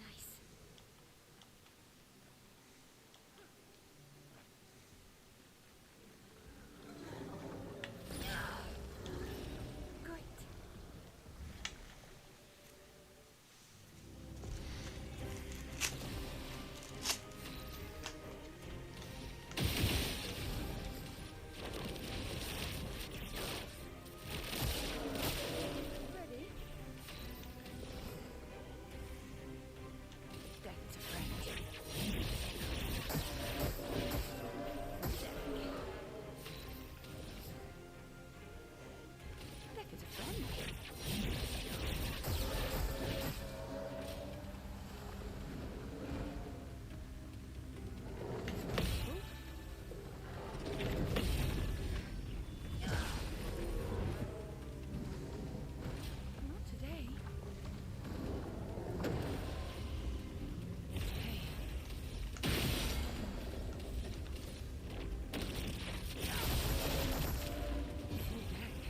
Nice. Great. Ready? Death is a friend. Death is a friend. Not today. Hey. Full deck.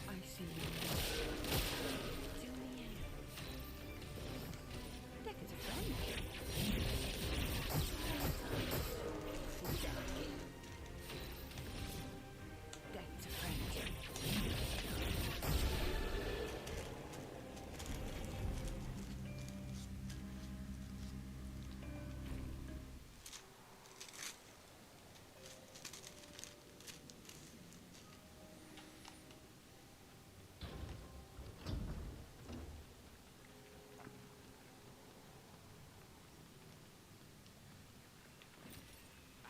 I see you. Till the end. Death is a friend. Full deck. Death is a friend.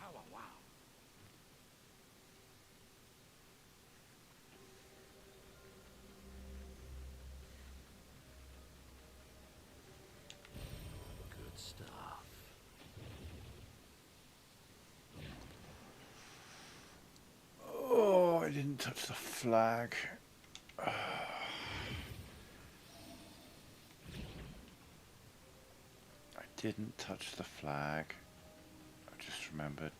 Ow, wow. Good stuff. Oh, I didn't touch the flag. I didn't touch the flag. I just remembered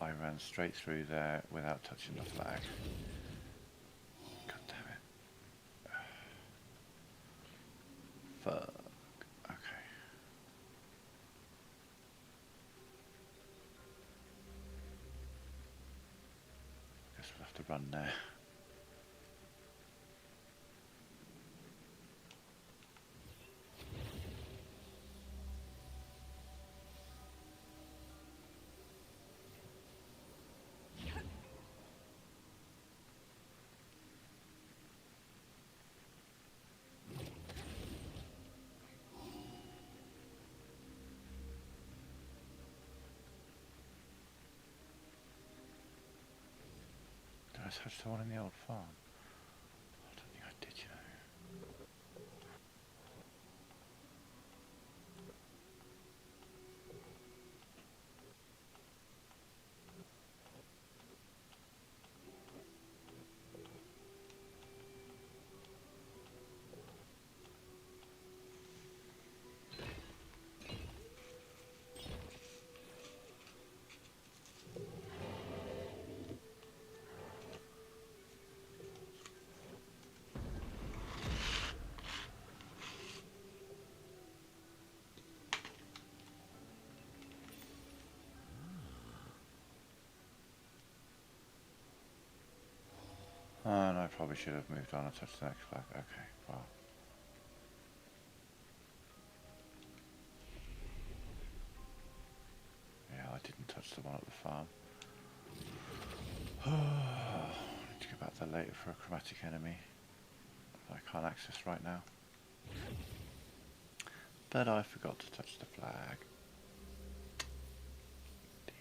I ran straight through there without touching the flag. God damn it. Fuck. Okay. Guess we'll have to run there. I touched the one in the old farm? I don't think I did, you know. Oh, no, I probably should have moved on and touched the next flag. Okay, well. Yeah, I didn't touch the one at the farm. I need to go back there later for a chromatic enemy that I can't access right now. But I forgot to touch the flag. Damn.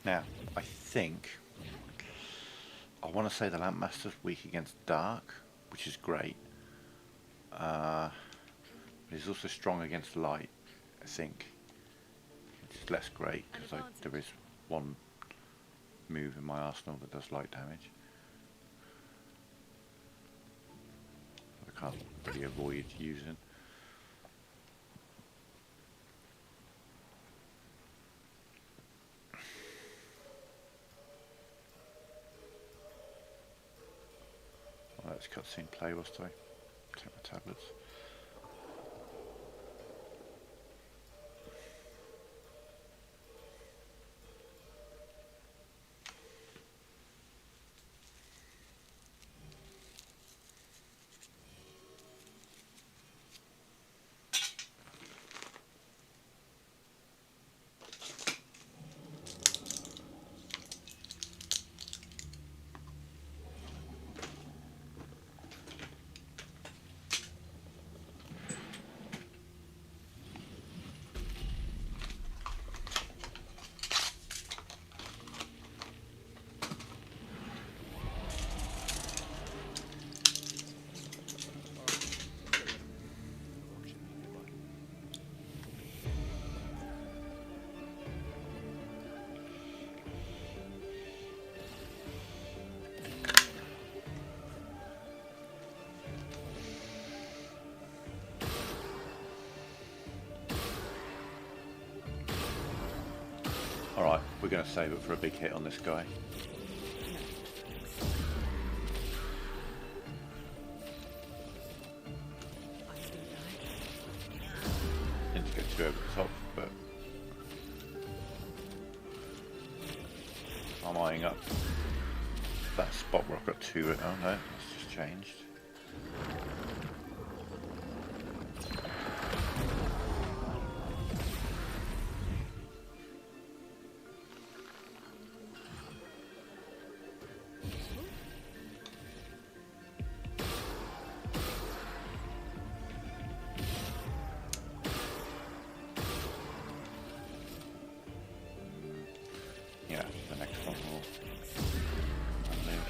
Now, I think I want to say the Lampmaster's weak against dark, which is great. But he's also strong against light, I think. Which is less great because there is one move in my arsenal that does light damage. I can't really avoid using. Well, let's cutscene play whilst I take my tablets. Alright, we're going to save it for a big hit on this guy. Didn't get too over the top, but I'm eyeing up that spot where I've got two. Oh no, it's just changed. Yeah, the next one will unleash.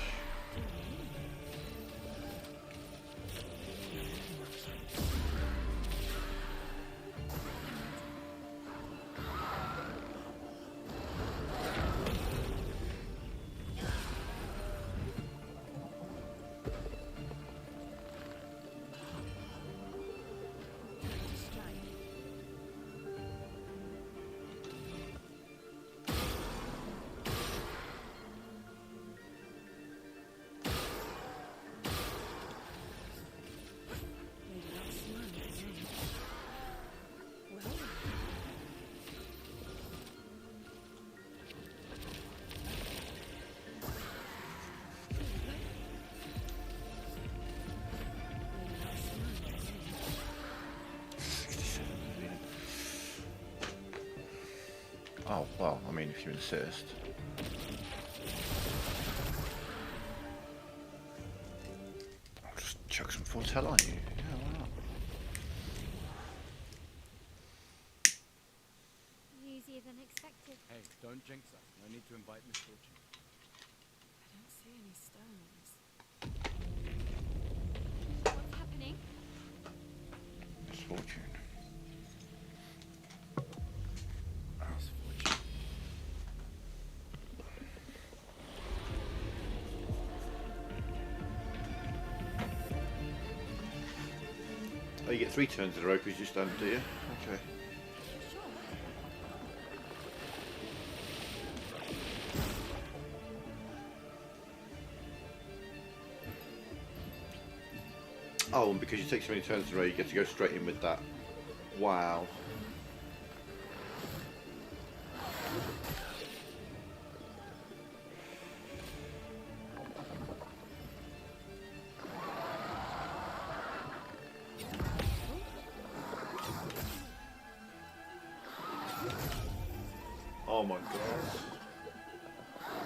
Oh, well, I mean, if you insist. I'll just chuck some foretell on you. Yeah, why not? Easier than expected. Hey, don't jinx us. No need to invite misfortune. I don't see any stones. What's happening? Misfortune. Misfortune. Oh, you get 3 turns in a row because you stand, do you? Okay. Oh, and because you take so many turns in a row, you get to go straight in with that. Wow. Oh my god.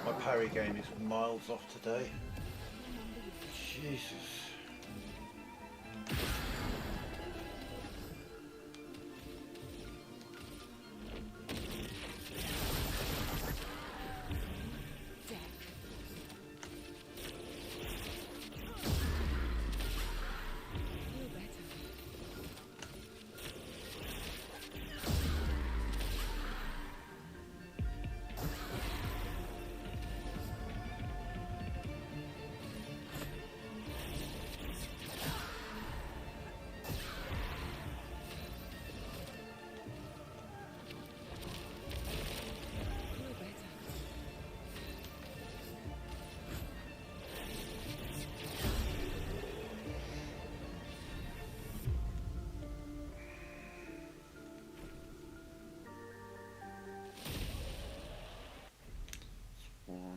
My parry game is miles off today. Jesus.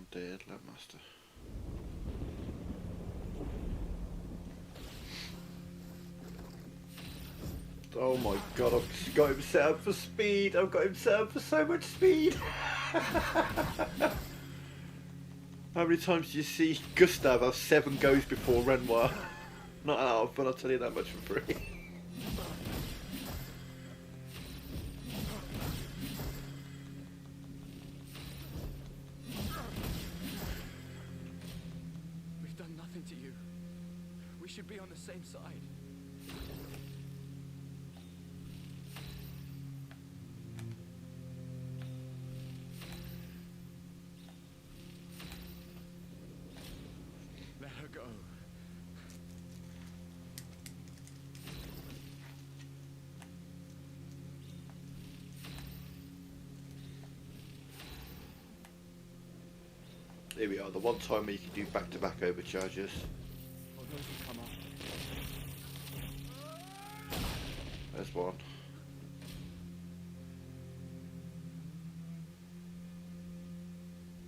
I'm dead, Loadmaster. Oh my god, I've got him set up for speed. I've got him set up for so much speed. How many times do you see Gustav have 7 goes before Renoir? Not out of fun, I'll tell you that much for free. We've done nothing to you. We should be on the same side. Let her go. Here we are, the one time where you can do back-to-back overcharges. Oh, those will come up. There's one.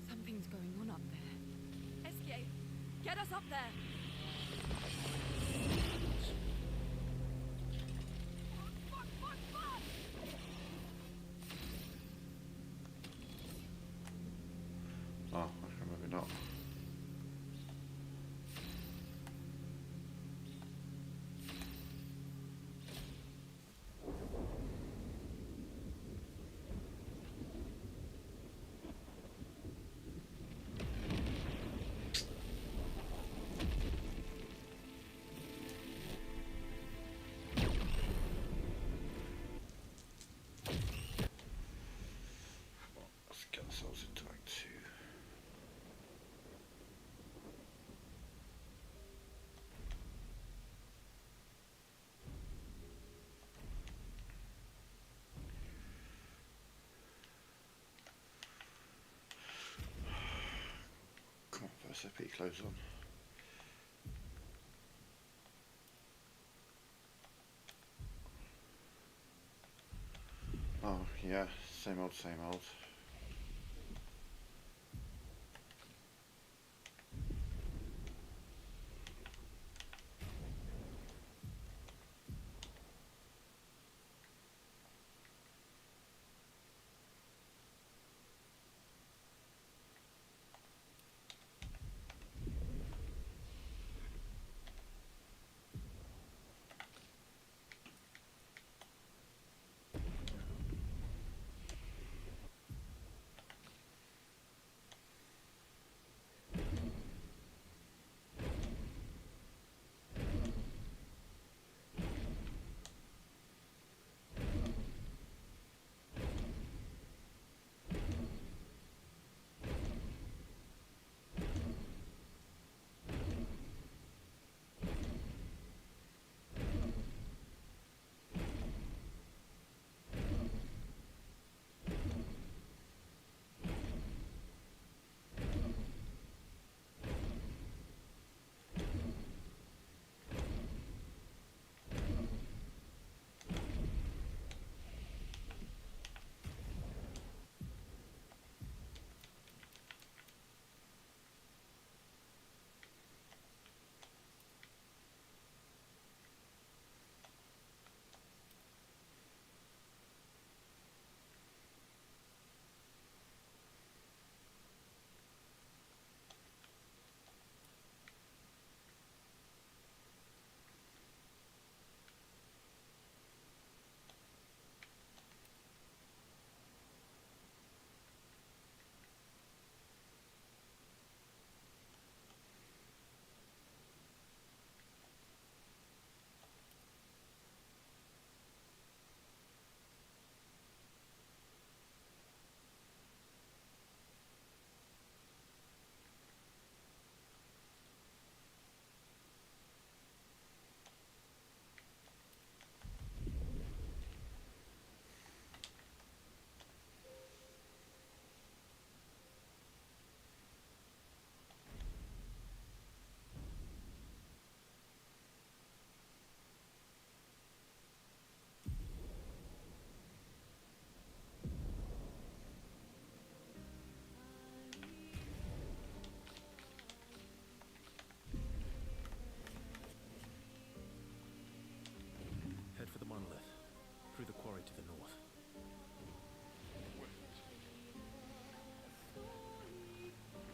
Something's going on up there. Escape! Get us up there! Oh, okay, maybe not. Let's get ourselves into Act 2. Come on, first FP clothes on. Oh, yeah, same old, same old.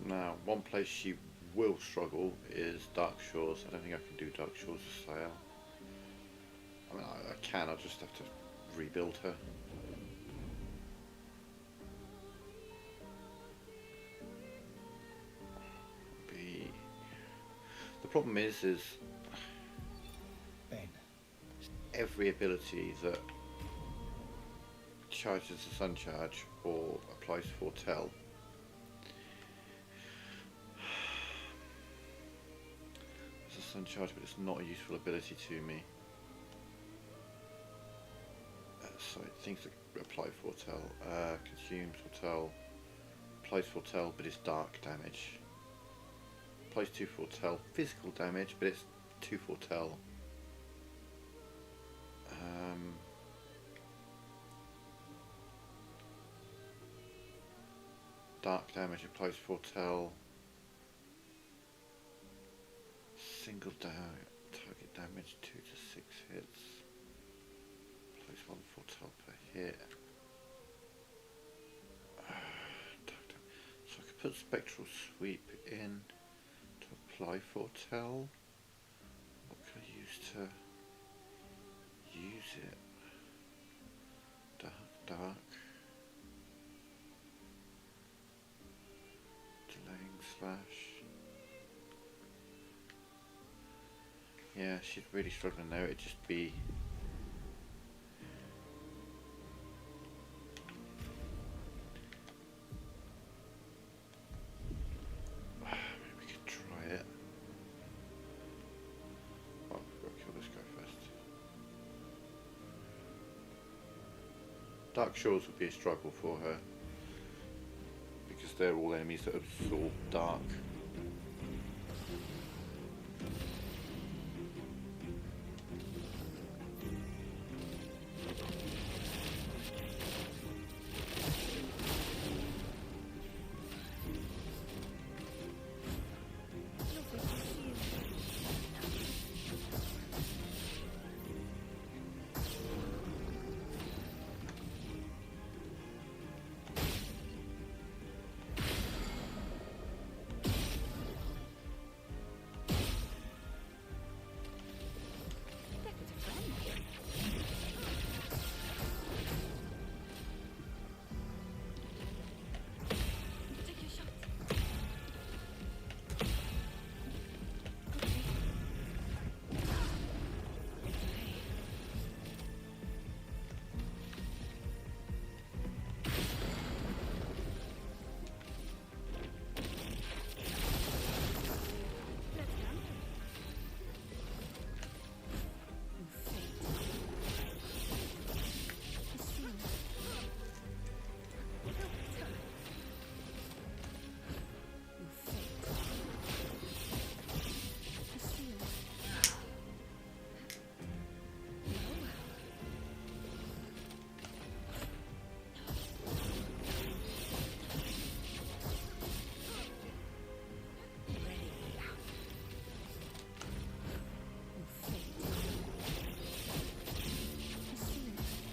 Now, one place she will struggle is Dark Shores. I don't think I can do Dark Shores as Slayer. I mean, I can, I'll just have to rebuild her. The problem is Ben. every ability that charges the sun charge or applies foretell it's a sun charge, but it's not a useful ability to me. So things that apply foretell, consumes foretell, applies foretell, but it's dark damage. Applies 2 foretell, physical damage, but it's 2 foretell. Dark damage applies foretell. Single target damage 2 to 6 hits. Applies 1 foretell per hit. So I could put Spectral Sweep in to apply foretell. What could I use to use it? Dark. Delaying slash. Yeah, she's really struggling now. It'd just be maybe we could try it. Oh, we've got to kill this guy first. Dark Shores would be a struggle for her because they're all enemies that absorb dark.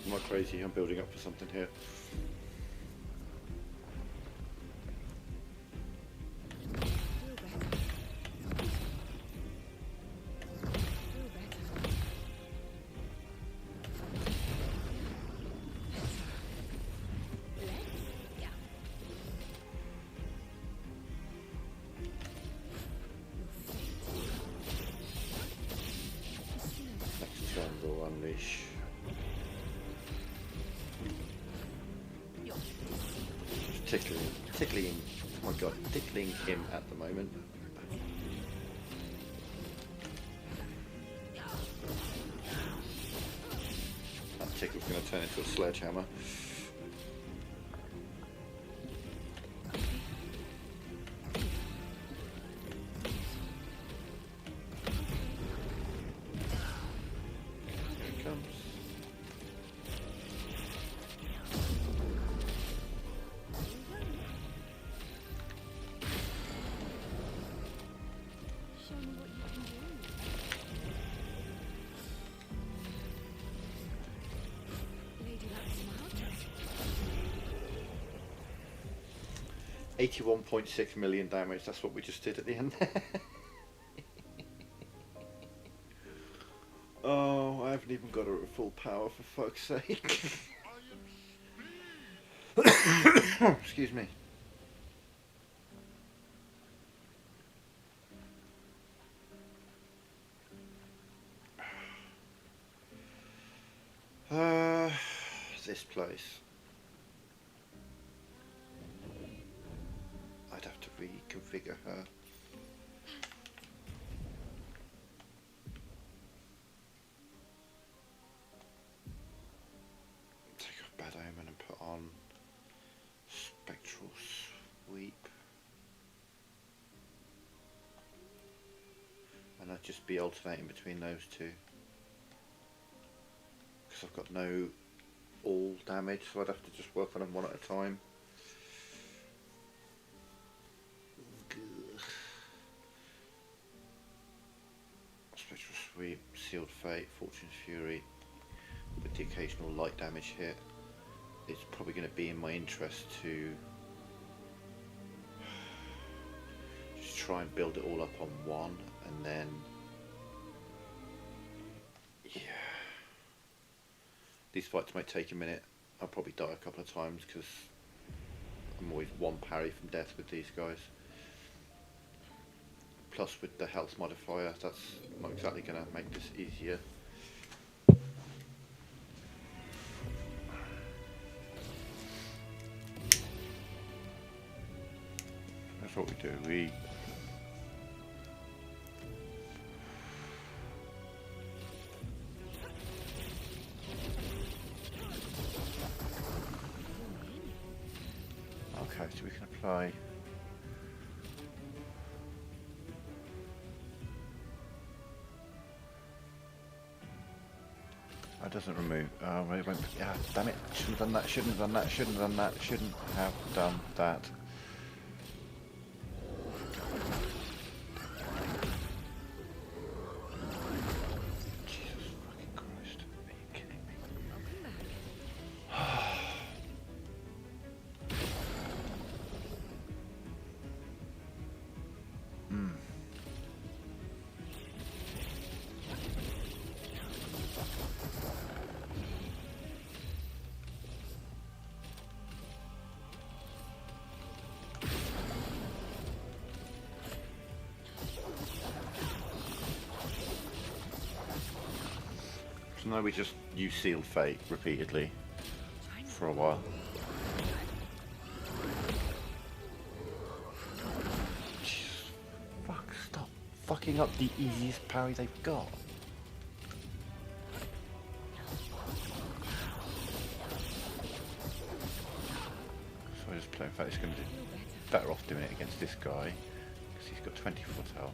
I'm not crazy, I'm building up for something here. Next turn we'll unleash. Tickling, oh my god, tickling him at the moment. That tickle's going to turn into a sledgehammer. Here it comes. Show me what you can do. Lady Luck smiled. 81.6 million damage, that's what we just did at the end there. Oh, I haven't even got her at full power, for fuck's sake. Excuse me. This place. I'd have to reconfigure her. Take off Bad Omen and put on Spectral Sweep. And I'd just be alternating between those two. Because I've got no all damage, so I'd have to just work on them one at a time. Spectral Sweep, Sealed Fate, Fortune's Fury, with the occasional light damage hit. It's probably going to be in my interest to just try and build it all up on one, and then yeah. These fights might take a minute. I'll probably die a couple of times because I'm always one parry from death with these guys. Plus with the health modifier, that's not exactly going to make this easier. That's what we do. Okay, so we can apply. That doesn't remove. Oh, it won't. Yeah, damn it! Shouldn't have done that. Shouldn't have done that. Shouldn't have done that. Shouldn't have done that. Jesus fucking Christ! Are you kidding me? So now we just use Sealed Fate repeatedly for a while. Jesus, fuck! Stop fucking up the easiest parry they've got. So I just play. In fact, it's going to do better off doing it against this guy because he's got 20 foot health.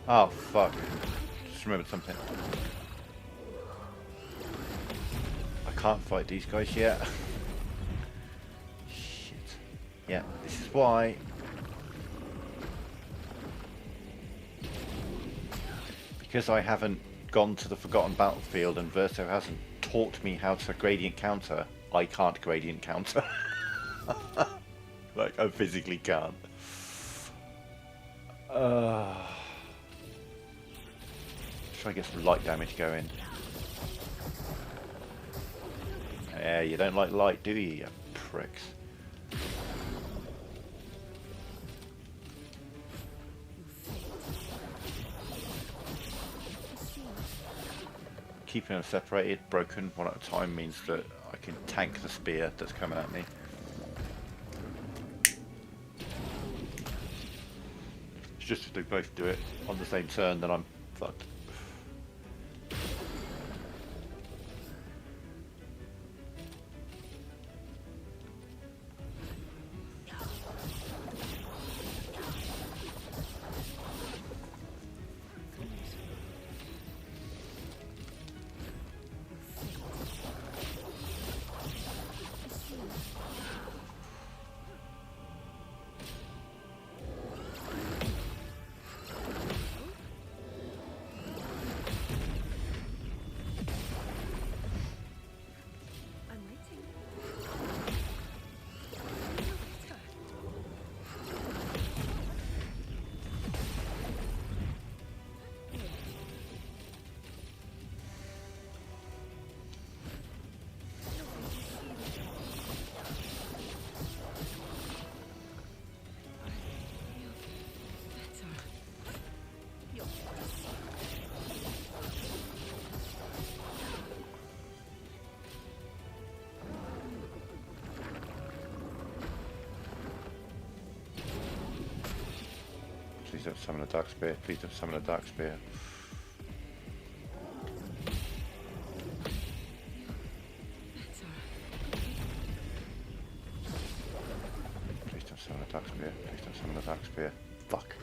Oh fuck. Just remembered something. I can't fight these guys yet. Shit. Yeah, this is why. Because I haven't gone to the Forgotten Battlefield and Verso hasn't taught me how to gradient counter, I can't gradient counter. Like, I physically can't. Try and get some light damage going. Yeah, you don't like light, do you pricks? Keeping them separated, broken one at a time, means that I can tank the spear that's coming at me. It's just if they both do it on the same turn, then I'm fucked. Please don't summon a dark spear. Please don't summon a dark spear. Please don't summon a dark spear. Please don't summon a dark spear. Fuck.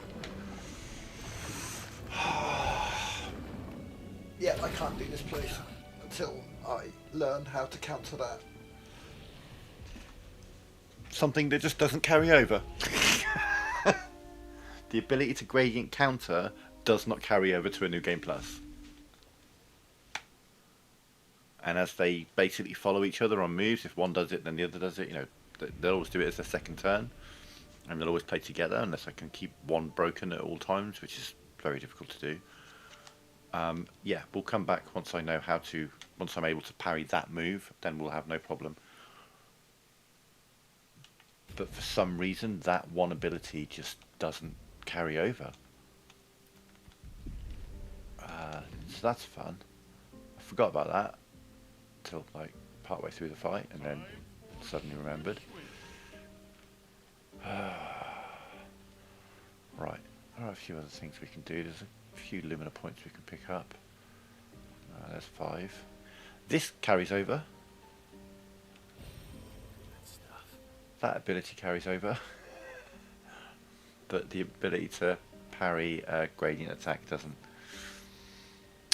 Yeah, I can't do this place until I learn how to counter that. Something that just doesn't carry over. The ability to gradient counter does not carry over to a New Game Plus. And as they basically follow each other on moves, if one does it, then the other does it. You know, they'll always do it as their second turn, and they'll always play together unless I can keep one broken at all times, which is very difficult to do. Yeah, we'll come back once I know how to. Once I'm able to parry that move, then we'll have no problem. But for some reason, that one ability just doesn't carry over. So that's fun. I forgot about that till like partway through the fight, and then suddenly remembered. Right, there are a few other things we can do. There's a few Lumina points we can pick up. There's 5. This carries over. That ability carries over. But the ability to parry a gradient attack doesn't.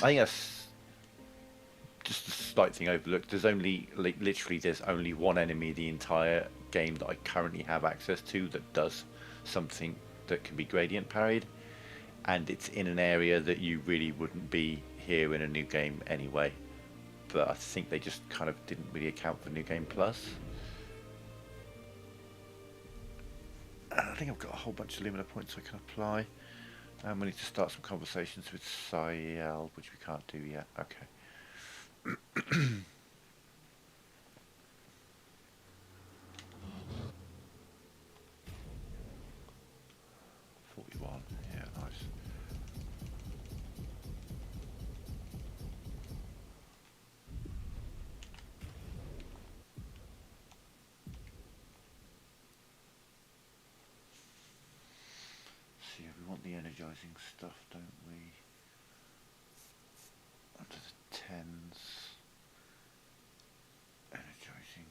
I think that's just a slight thing overlooked. There's only, literally, there's only one enemy the entire game that I currently have access to that does something that can be gradient parried, and it's in an area that you really wouldn't be here in a New Game anyway. But I think they just kind of didn't really account for New Game Plus. I think I've got a whole bunch of Lumina points I can apply. And we need to start some conversations with Sayel, which we can't do yet. Okay. 41. Yeah, nice. See, we want the energizing stuff, don't we? Under the 10s. Energizing.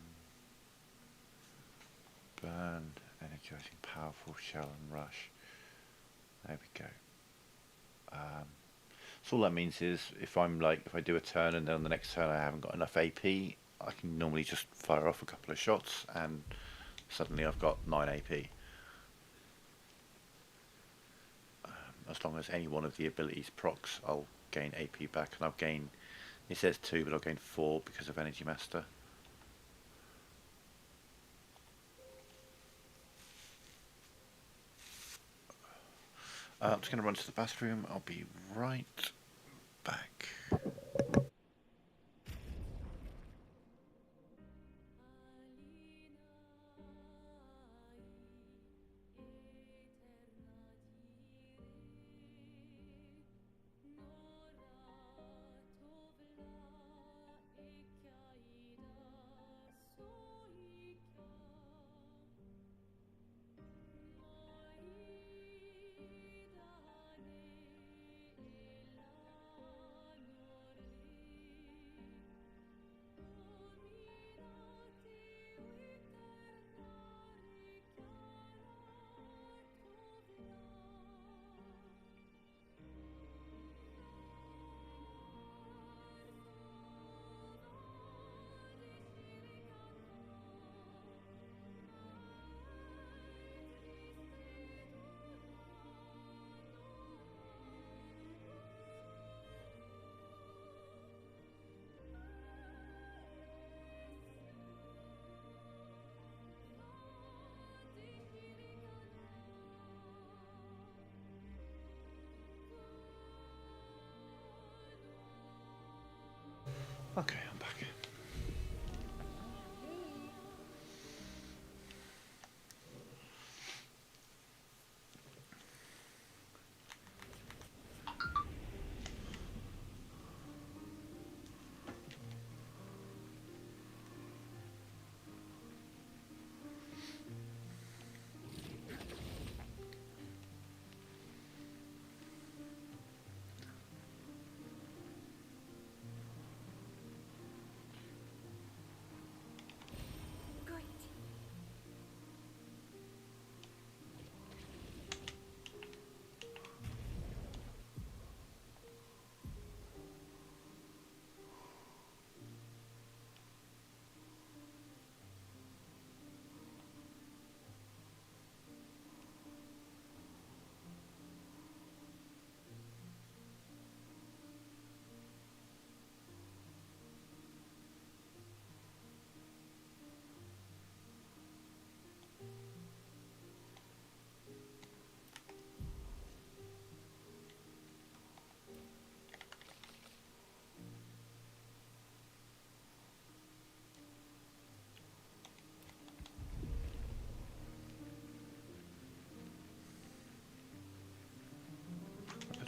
Burned. Energizing powerful shell and rush. There we go. So all that means is if I'm like, if I do a turn and then on the next turn I haven't got enough AP, I can normally just fire off a couple of shots and suddenly I've got 9 AP. As long as any one of the abilities procs, I'll gain AP back, and I'll gain, it says 2, but I'll gain 4 because of Energy Master. I'm just going to run to the bathroom. I'll be right back. Okay, I'm back.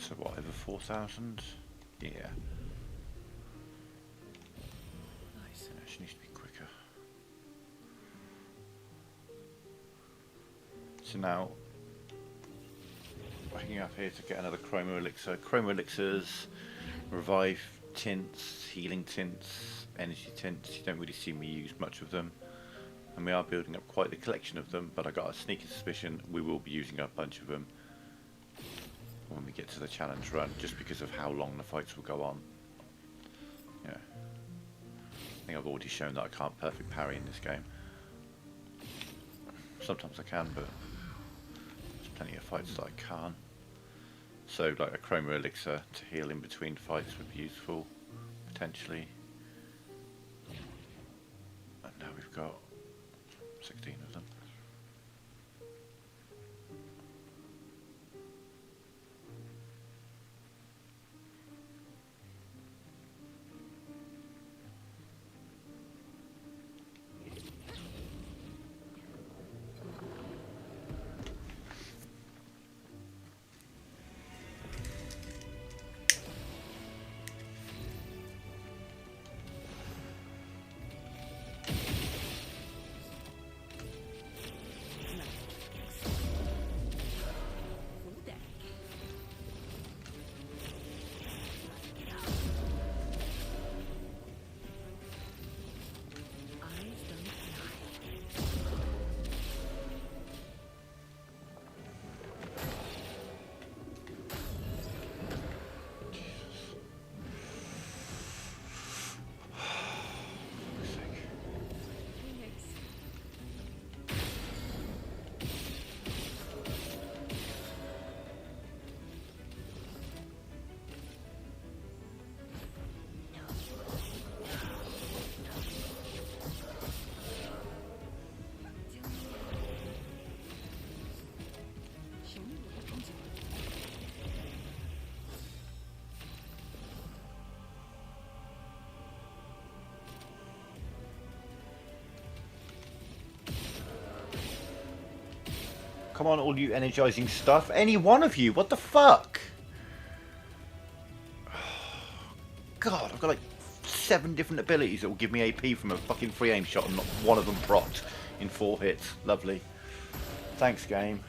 So what, over 4,000? Yeah. Nice. Yeah, she needs to be quicker. So now, backing up here to get another Chroma Elixir. Chroma Elixirs, Revive tints, Healing tints, Energy tints. You don't really see me use much of them. And we are building up quite the collection of them, but I got a sneaky suspicion we will be using up a bunch of them when we get to the challenge run, just because of how long the fights will go on. Yeah. I think I've already shown that I can't perfect parry in this game. Sometimes I can, but there's plenty of fights that I can't. So like a Chroma Elixir to heal in between fights would be useful, potentially. And now we've got 16 of them. Come on, all you energizing stuff. Any one of you, what the fuck? God, I've got like 7 different abilities that will give me AP from a fucking free aim shot and not one of them procced in 4 hits. Lovely. Thanks, game.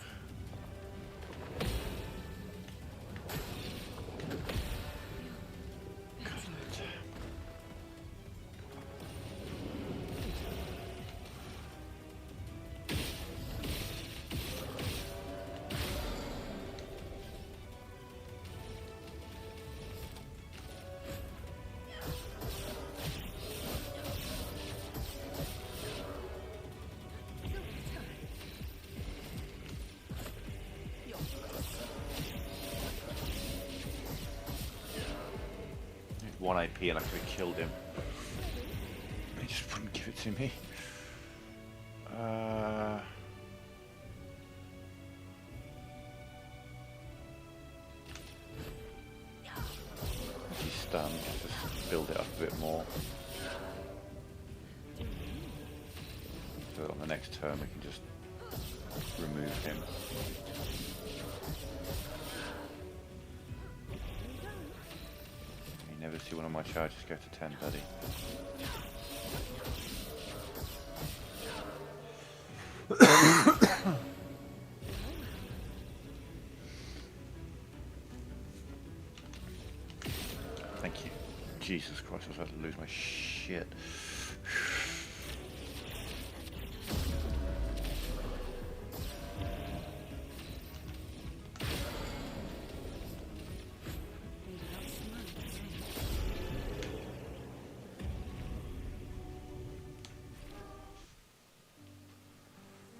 One AP and I could have killed him. He just wouldn't give it to me. He's stunned, just build it up a bit more. So that on the next turn we can just remove him. Never see one of my charges go to 10, buddy. Thank you. Jesus Christ, I was about to lose my shit.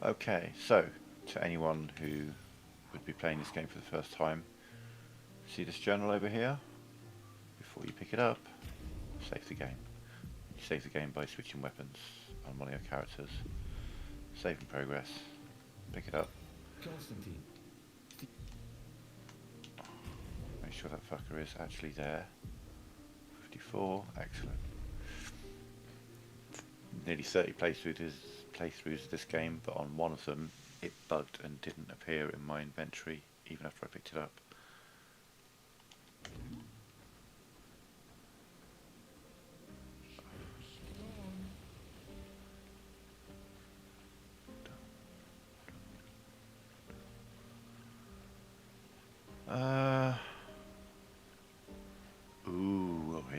Okay, so to anyone who would be playing this game for the first time, see this journal over here? Before you pick it up, save the game. You save the game by switching weapons on one of your characters. Save in progress, pick it up. Constantine. Make sure that fucker is actually there. 54, excellent. Nearly 30 playthroughs of this game, but on one of them it bugged and didn't appear in my inventory even after I picked it up.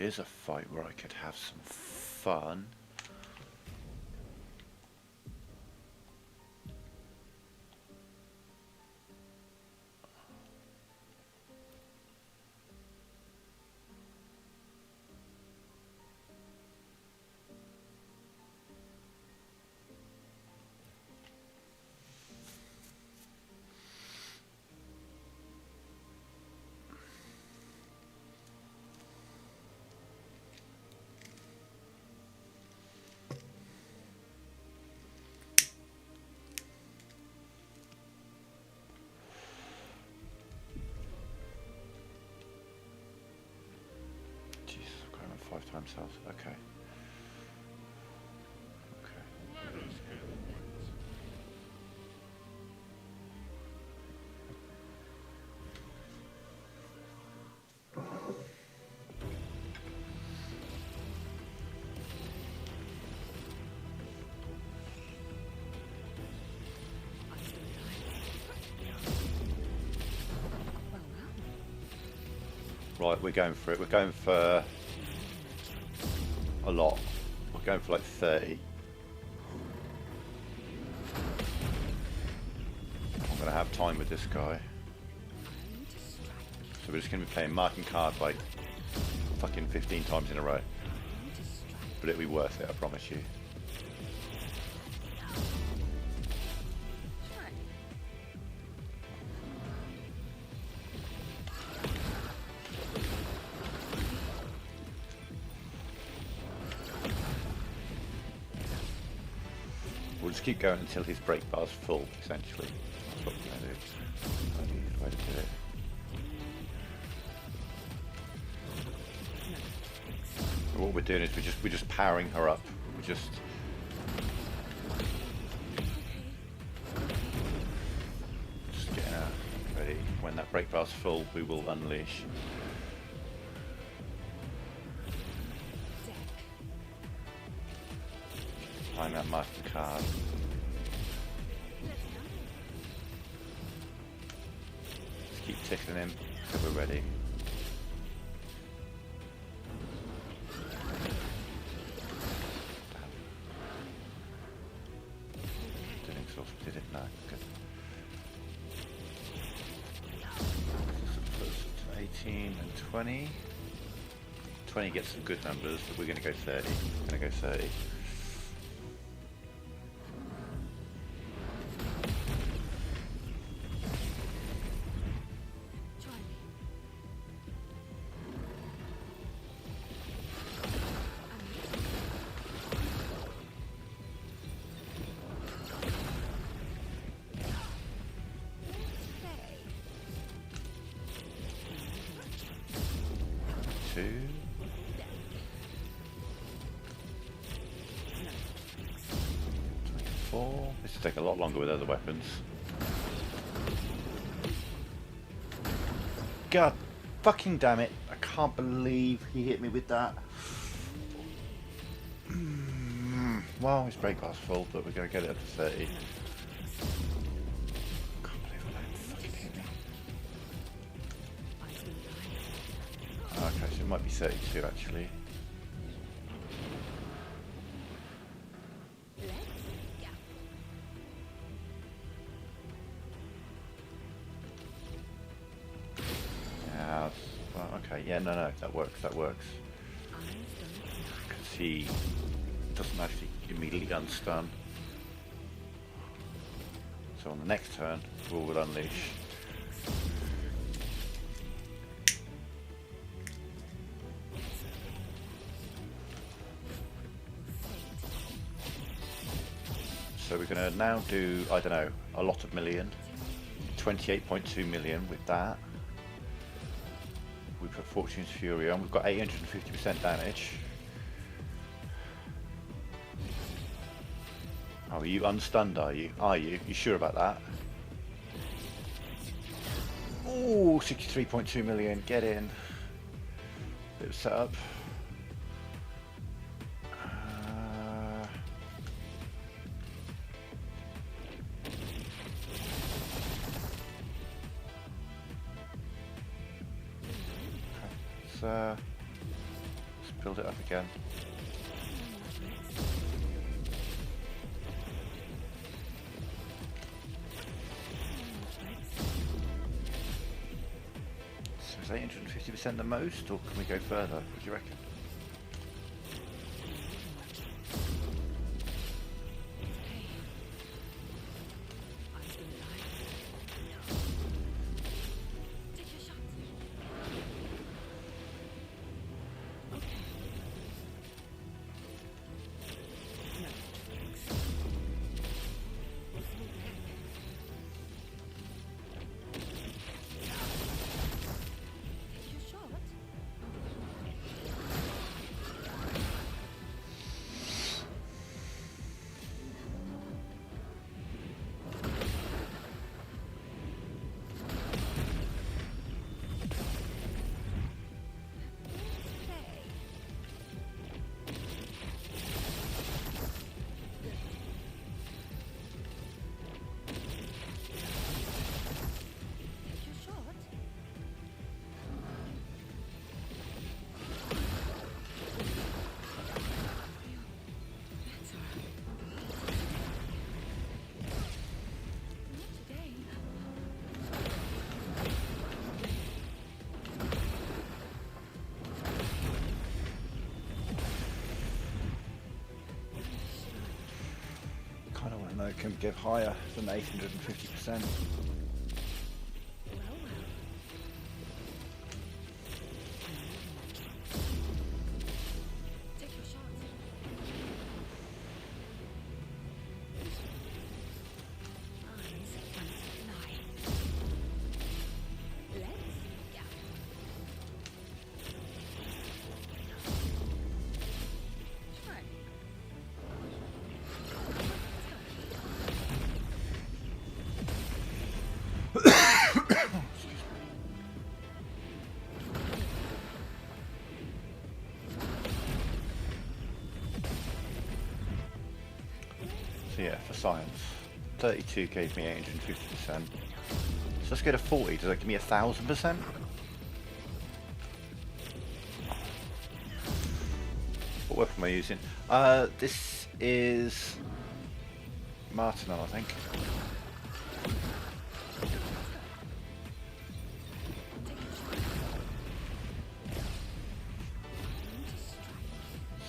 is a fight where I could have some fun. Jesus, I've got him at 5 times health. Okay. Right, we're going for it. We're going for a lot. We're going for like 30. I'm going to have time with this guy. So we're just going to be playing marking card like fucking 15 times in a row. But it'll be worth it, I promise you. We'll just keep going until his brake bar's full, essentially. That's what we're going to do. That's the easiest way to do it. But what we're doing is we're just powering her up. We're just getting her ready. When that brake bar's full, we will unleash. Find that marking card. Just keep tickling him until we're ready. Didn't exhaust, did it? No, good. 18 and 20. 20 gets some good numbers, but we're going to go 30. We're going to go 30. This will take a lot longer with other weapons. God fucking damn it. I can't believe he hit me with that. Well, his brake bar's full, but we're going to get it up to 30. Can't believe I let him fucking hit me. Okay, so it might be 32 actually. Okay, yeah, no, that works. Because he doesn't actually immediately unstun. So on the next turn, we'll unleash. So we're going to now do, I don't know, a lot of million. 28.2 million with that. We put Fortune's Fury on. We've got 850% damage. Oh, are you unstunned, are you? You sure about that? Oh, 63.2 million. Get in. Bit of setup. build it up again. So is 850% the most, or can we go further? What do you reckon? Take your shot. Take your shot. Okay. Take your shot. That's all right. Not today. Kind of want to know, can we get higher than 850%? Take your shot. Eyes front line. Let's go. Try. So yeah, for science, 32 gave me 850%. So let's go to 40. Does that give me 1,000%? What weapon am I using? This is Martinel, I think.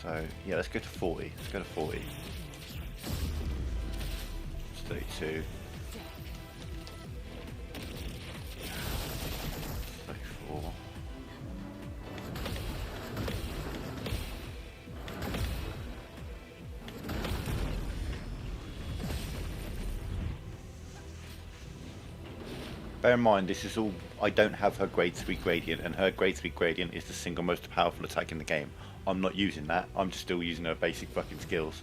So yeah, let's go to 40. Let's go to 40. It's 32. 34. Bear in mind, this is all. I don't have her grade 3 gradient, and her grade 3 gradient is the single most powerful attack in the game. I'm not using that. I'm just still using her basic fucking skills.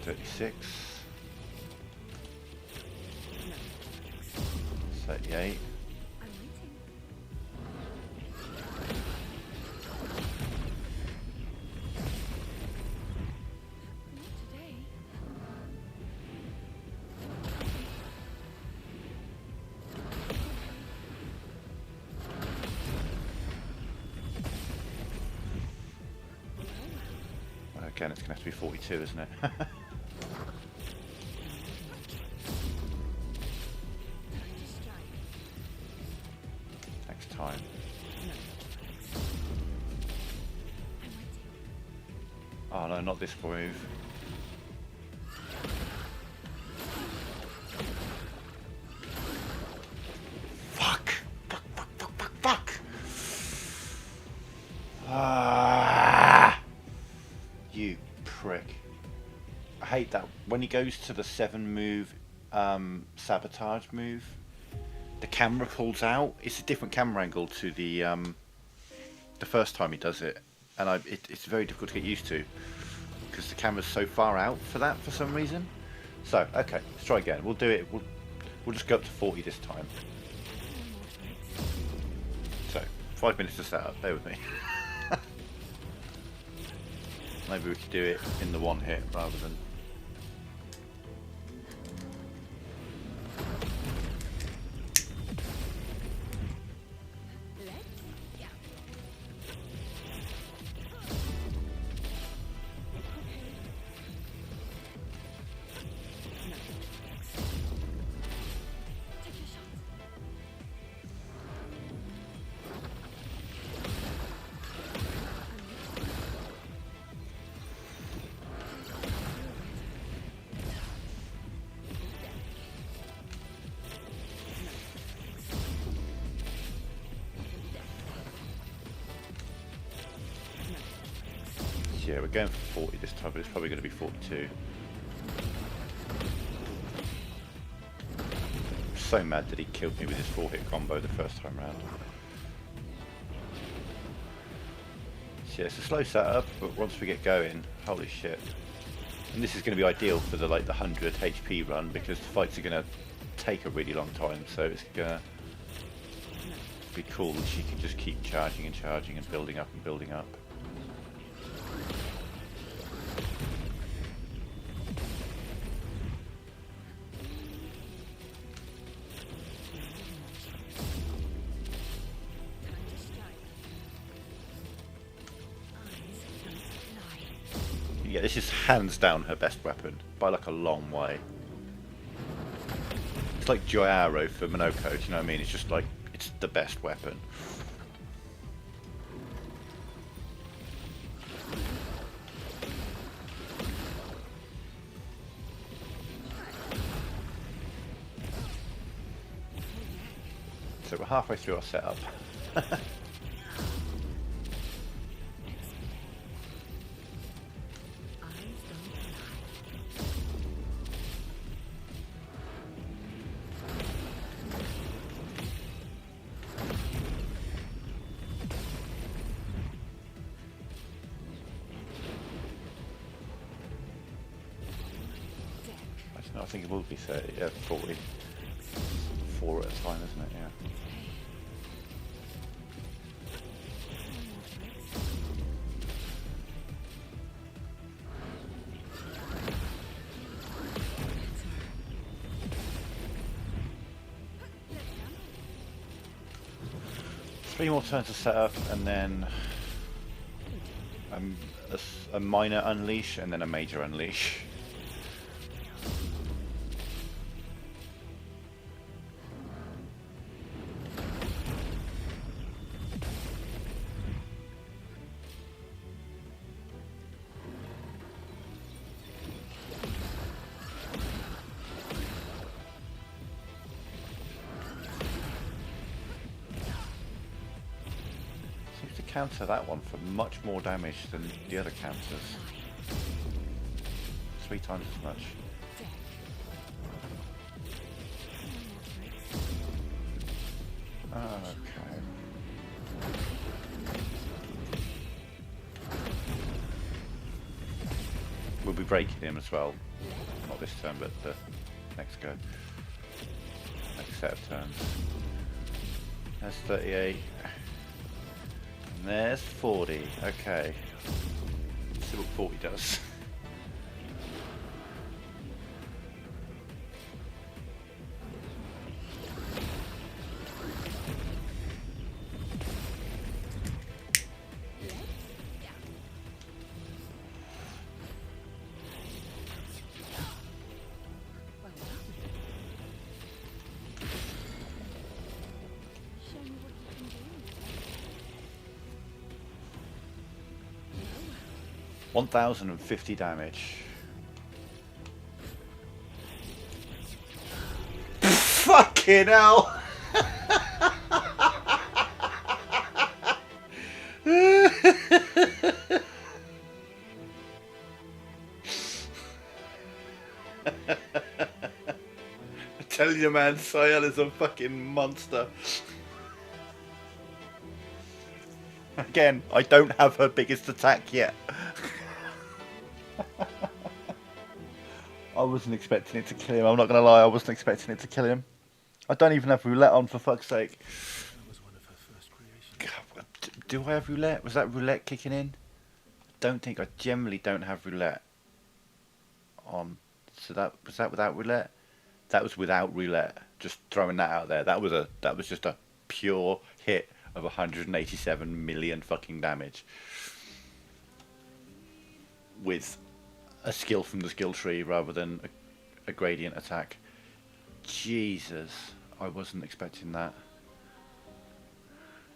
$36. 38. I'm waiting. Not today. Again, it's going to have to be 42, isn't it? Next time. Oh no, not this move. Fuck! Fuck, fuck, fuck, fuck, fuck! Ah! You prick. I hate that. When he goes to the 7 move, sabotage move, the camera pulls out. It's a different camera angle to the first time he does it, and it's very difficult to get used to because the camera's so far out for that for some reason. So okay, let's try again. We'll do it. We'll just go up to 40 this time. So 5 minutes to set up. Bear with me. Maybe we could do it in the one hit rather than. Yeah, we're going for 40 this time, but it's probably going to be 42. I'm so mad that he killed me with his 4-hit combo the first time round. So yeah, it's a slow setup, but once we get going, holy shit. And this is going to be ideal for the 100 HP run, because the fights are going to take a really long time, so it's going to be cool that she can just keep charging and charging and building up and building up. Yeah, this is hands down her best weapon, by like a long way. It's like Joy Arrow for Minoko, do you know what I mean? It's just like, it's the best weapon. So we're halfway through our setup. I think it will be 30, 40. 4 at a time, isn't it? Yeah. Three more turns to set up, and then a minor unleash, and then a major unleash. Counter that one for much more damage than the other counters. 3 times as much. Okay. We'll be breaking him as well. Not this turn, but the next go. Next set of turns. That's 38. And there's 40. Okay. Let's see what 40 does. Show me what you can do. 1050 damage. Fucking hell! I tell you, man, Sayel is a fucking monster. Again, I don't have her biggest attack yet. I wasn't expecting it to kill him, I'm not gonna lie, I wasn't expecting it to kill him. I don't even have roulette on, for fuck's sake. That was one of her first creations. God, do I have roulette? Was that roulette kicking in? Don't think, I generally don't have roulette on. So was that without roulette? That was without roulette. Just throwing that out there. That was just a pure hit of 187 million fucking damage. With a skill from the skill tree rather than a gradient attack. Jesus, I wasn't expecting that.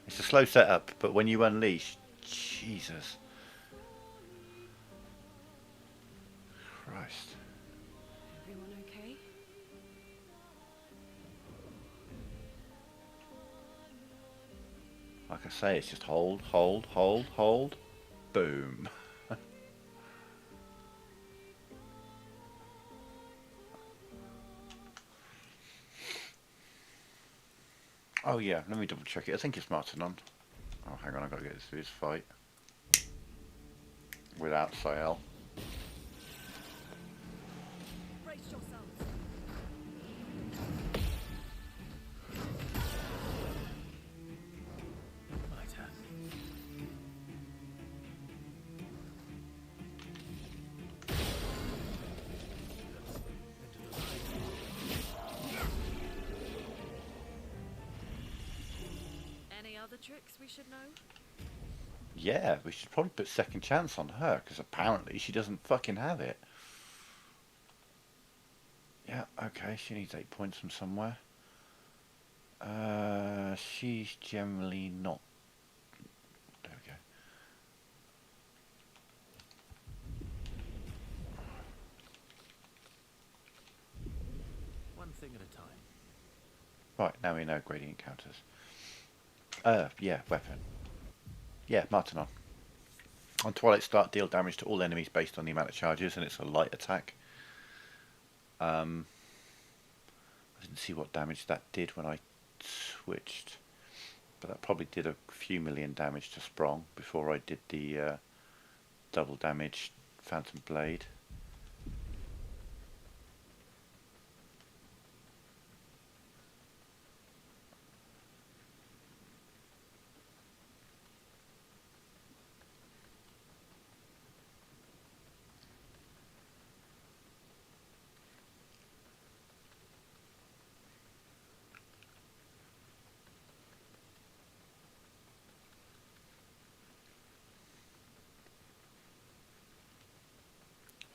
It's a slow setup, but when you unleash, Jesus. Christ. Everyone okay? Like I say, it's just hold, hold, hold, hold. Boom. Oh yeah, let me double check it. I think it's Martinon. Oh, hang on, I've got to get this through this fight. Without Sael. Brace yourselves. Right. Any other tricks we should know? Yeah, we should probably put second chance on her, because apparently she doesn't fucking have it. Yeah, okay, she needs 8 points from somewhere. She's generally not... There we go. One thing at a time. Right, now we know gradient counters. Yeah, weapon. Yeah, Martinon. On Twilight Start, deal damage to all enemies based on the amount of charges, and it's a light attack. I didn't see what damage that did when I switched, but that probably did a few million damage to Sprong before I did the double damage Phantom Blade.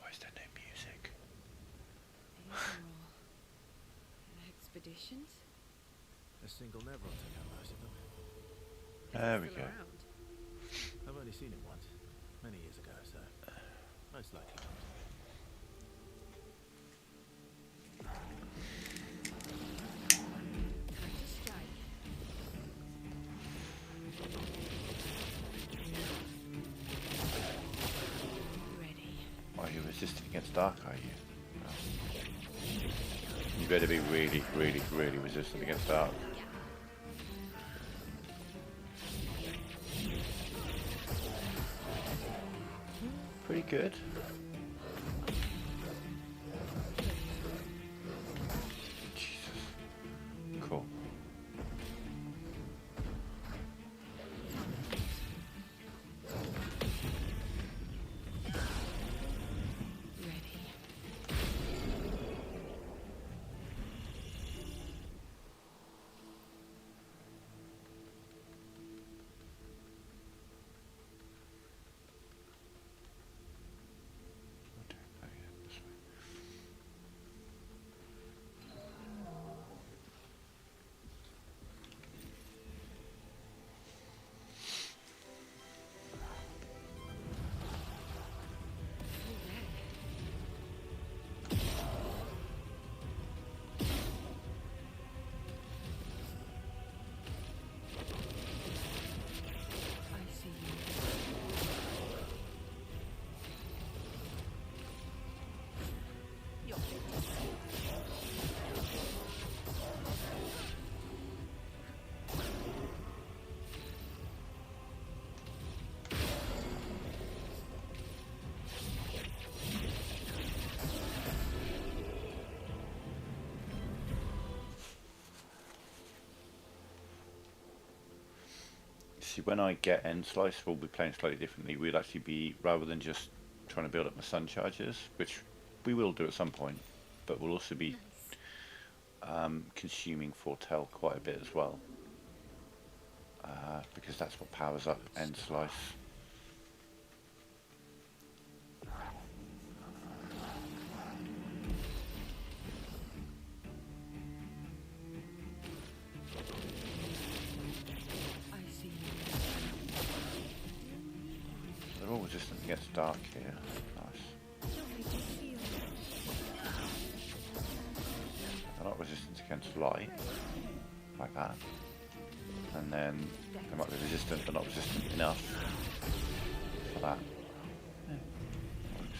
Why is there no music? These are all expeditions? A single Nevron took out most of them. There we Still go. around? I've only seen it once, many years ago, so most likely not. Time to strike. Ready. Are you resistant against dark, are you? No. You better be really, really, really resistant against dark. Pretty good. Jesus. Cool. Ready. Oh, yeah, this way. I see you. See, when I get end slice, we'll be playing slightly differently. We'll actually be, rather than just trying to build up my sun charges, which we will do at some point, but we'll also be consuming Foretell quite a bit as well, because that's what powers up end slice. I see you. They're all resistant against dark here. Nice. They're not resistant against light, like that. And then they might be resistant, but not resistant enough for that. Yeah, works.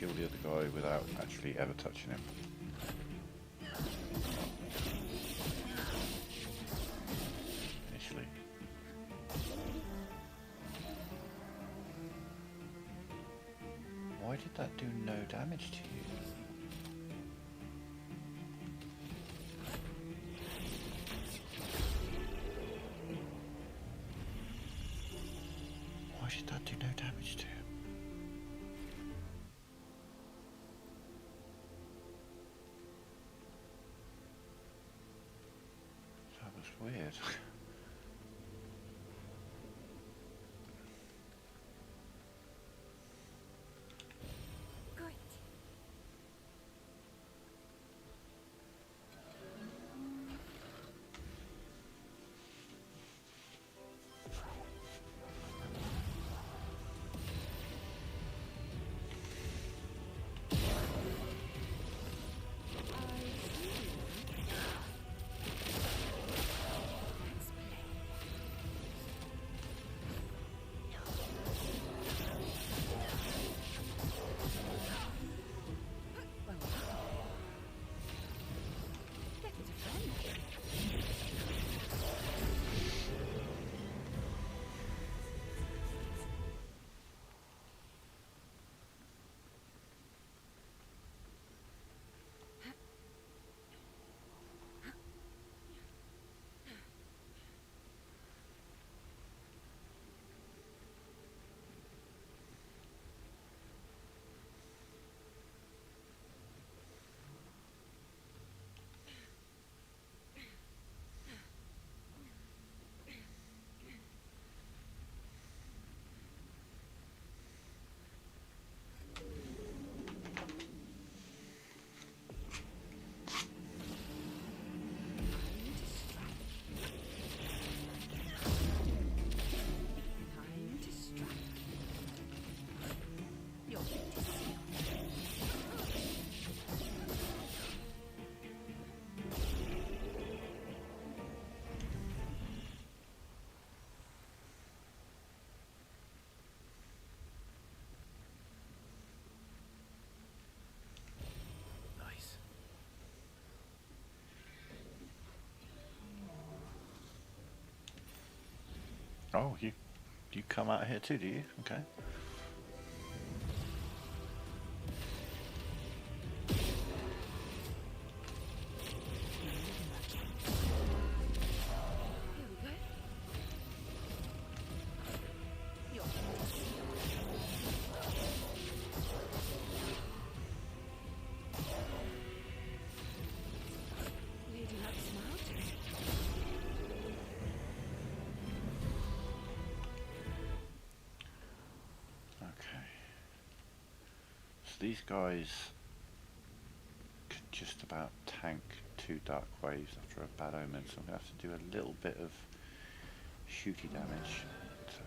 kill the other guy without actually ever touching him. Initially. Why did that do no damage to you? Why should that do no damage to him? That was weird. Great. Nice. Oh, you come out here too, do you? Okay. Here we go. Leading up some mountains. Okay. So these guys could just about tank 2 dark waves after a bad omen, so I'm going to have to do a little bit of shooty damage to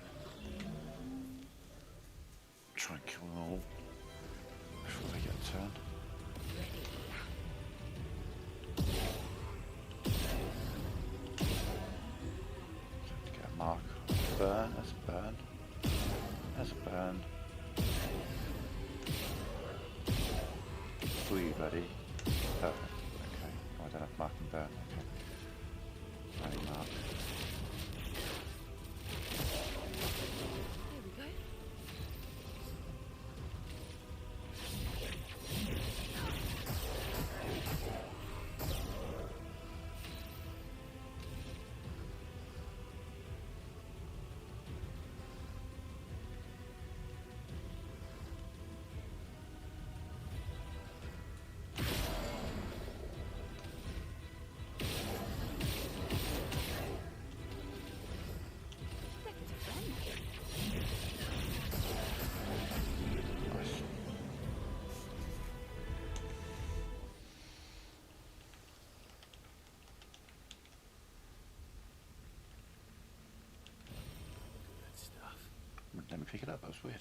try and kill them all before they get a turn. So to get a mark. Burn, that's a burn. That's a burn. For you, buddy. Perfect. Okay. Oh, I don't have mark and burn. Okay. Only mark. Here we go. Nice. Good stuff. Let me pick it up, that was weird.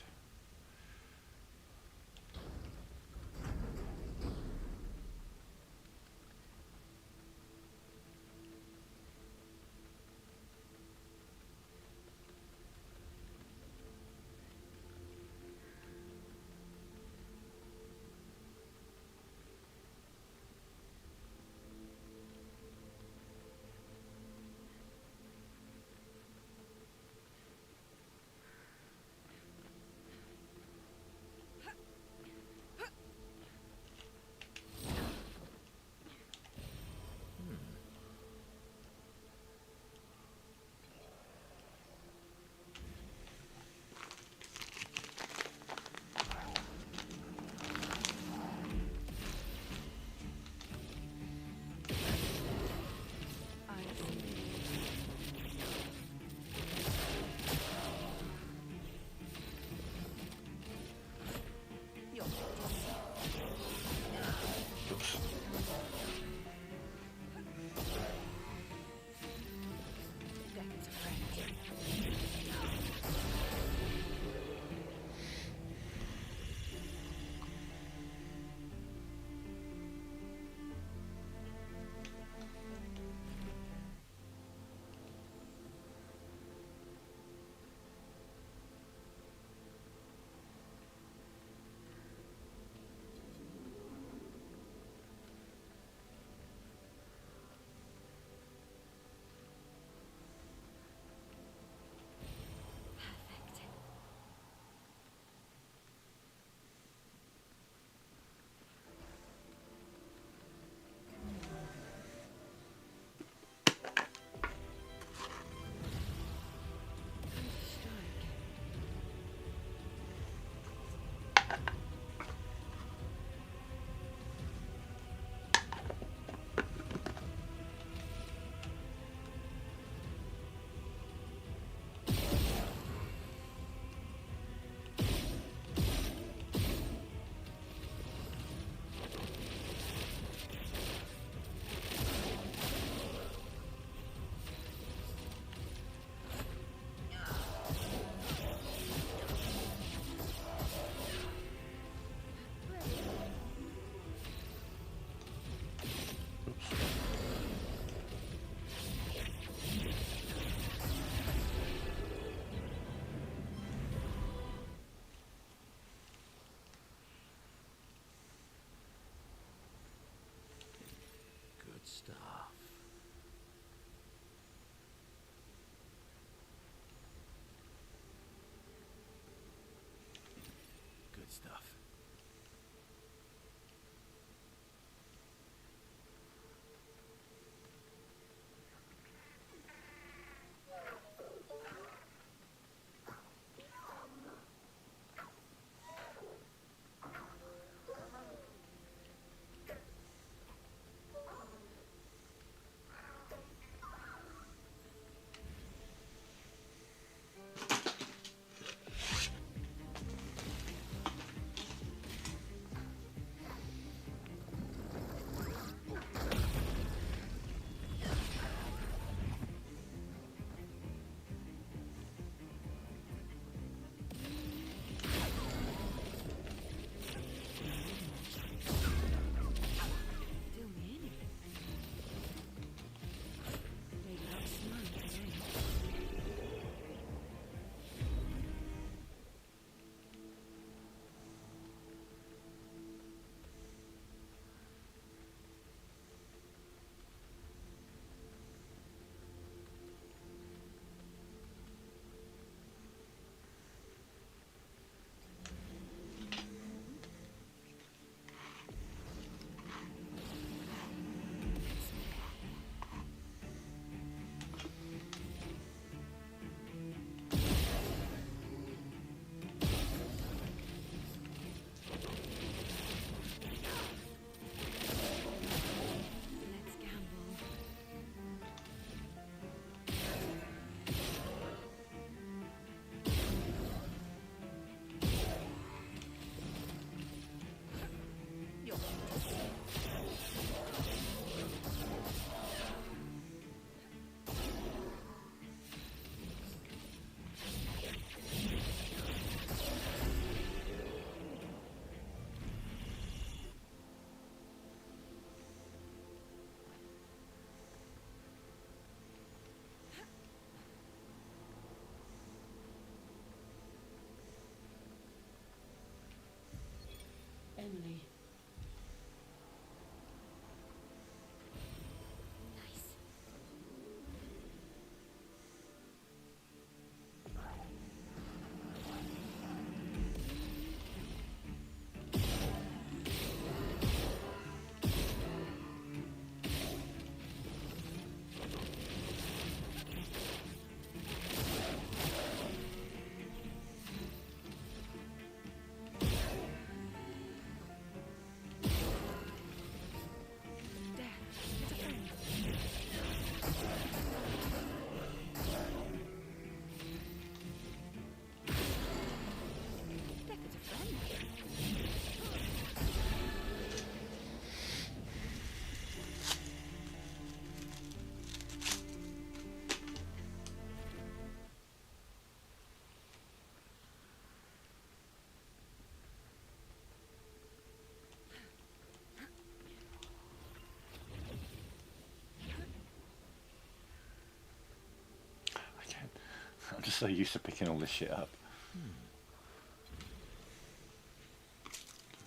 so used to picking all this shit up.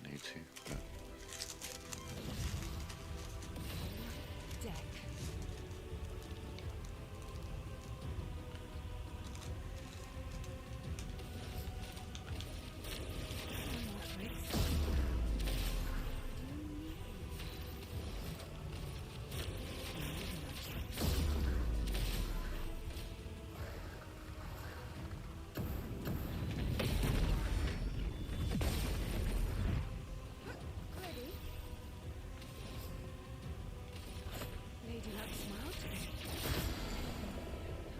Need to. But... Deck. Lady Luck smiled.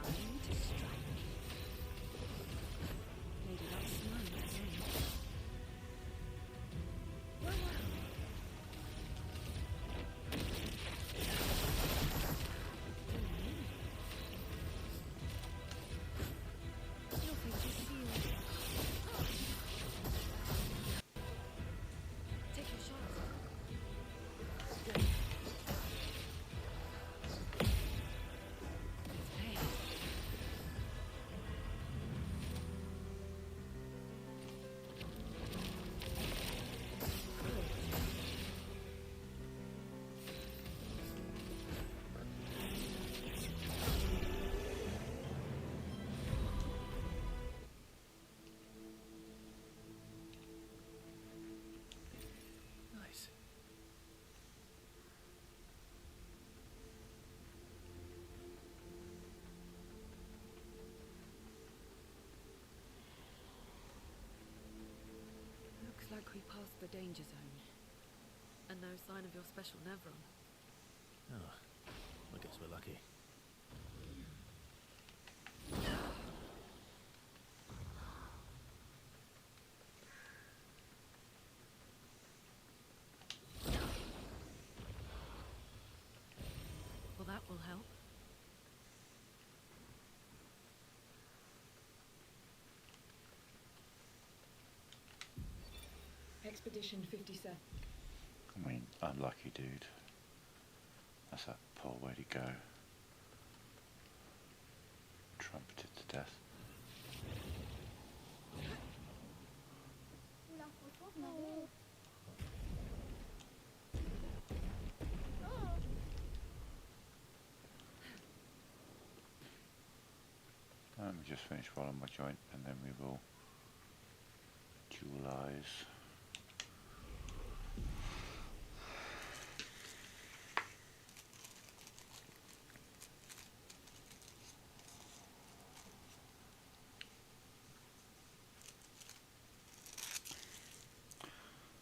Time to strike. Lady Luck smiled again. Wow. Your fate is sealed. Take your shot. Hey. Nice. Looks like we passed the danger zone. And no sign of your special Nevron. Oh, I guess we're lucky. Well, that will help. Expedition 57. I mean, unlucky dude. That's a poor way to go. Trumpeted to death. Let me just finish one on my joint and then we will dualize.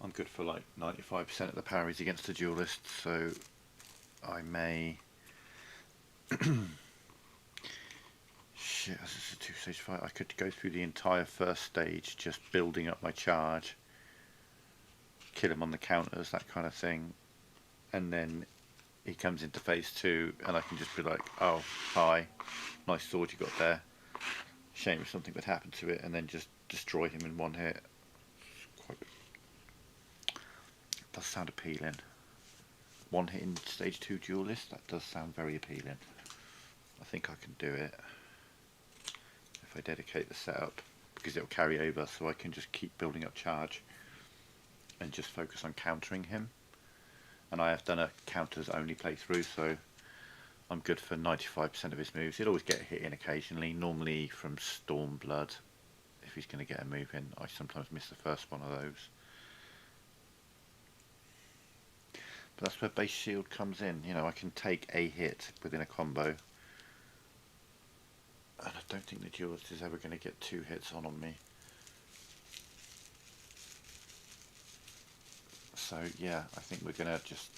I'm good for like 95% of the parries against the duelist, so I may... Shit, this is a two-stage fight. I could go through the entire first stage just building up my charge, kill him on the counters, that kind of thing, and then he comes into phase 2 and I can just be like, oh, hi, nice sword you got there. Shame if something would happen to it, and then just destroy him in one hit. Quite... does sound appealing. One hit in stage 2 duelist, that does sound very appealing. I think I can do it if I dedicate the setup, because it'll carry over, so I can just keep building up charge and just focus on countering him. And I have done a counters only playthrough, so I'm good for 95% of his moves. He'll always get a hit in occasionally, normally from Stormblood. If he's going to get a move in, I sometimes miss the first one of those. But that's where base shield comes in. You know, I can take a hit within a combo. And I don't think the duelist is ever going to get 2 hits on me. So yeah, I think we're going to just,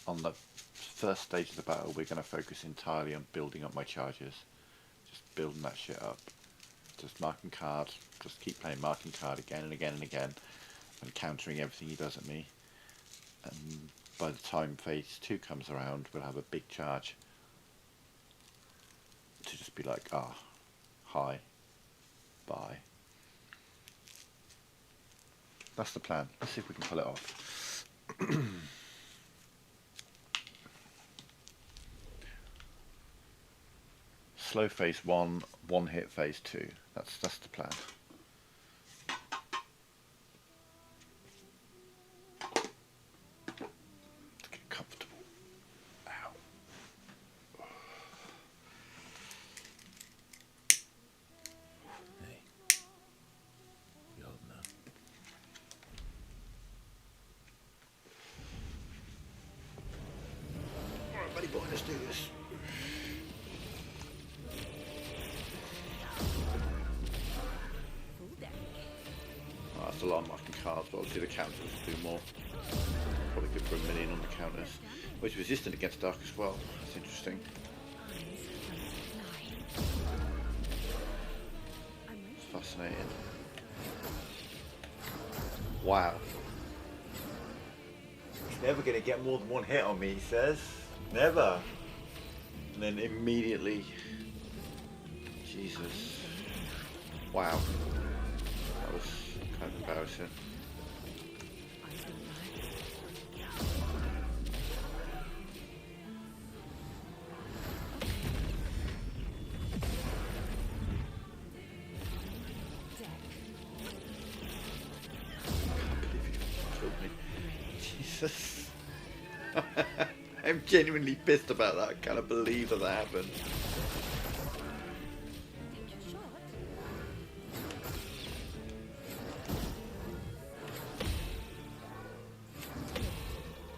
on the first stage of the battle, we're going to focus entirely on building up my charges. Just building that shit up. Just marking cards, just keep playing marking card again and again and again, and countering everything he does at me. And by the time phase 2 comes around, we'll have a big charge to just be like, ah, hi, bye. That's the plan. Let's see if we can pull it off. slow phase 1, one hit phase 2. That's the plan. To get comfortable. Ow. Hey. You holding up? Alright, buddy boy, let's do this. Oh, that's a lot of marking cards, but obviously the counters do more. Probably good for 1 million on the counters. Which is resistant against dark as well. That's interesting. It's fascinating. Wow. He's never going to get more than one hit on me, he says. Never. And then immediately... Jesus. Wow. That was kind of embarrassing. Jesus. I'm genuinely pissed about that. I cannot believe that happened.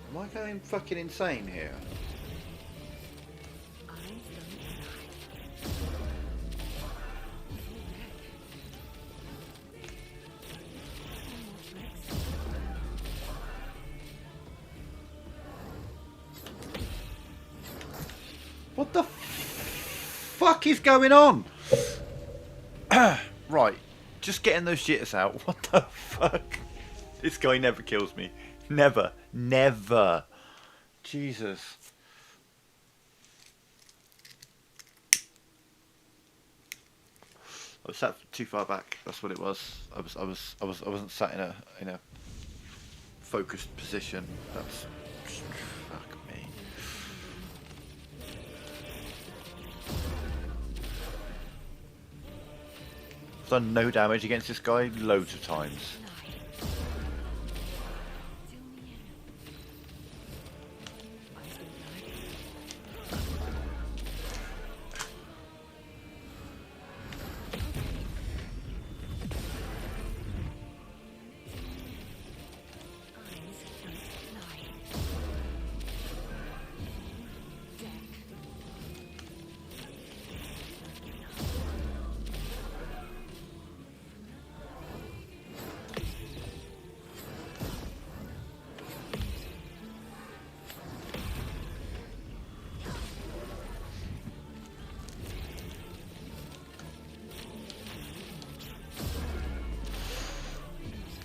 Am I going fucking insane here? What the fuck is going on? Right, just getting those jitters out. What the fuck? This guy never kills me. Never. Never. Jesus. I was sat too far back. That's what it was. I wasn't sat in a focused position. That's fuck me. I've done no damage against this guy loads of times.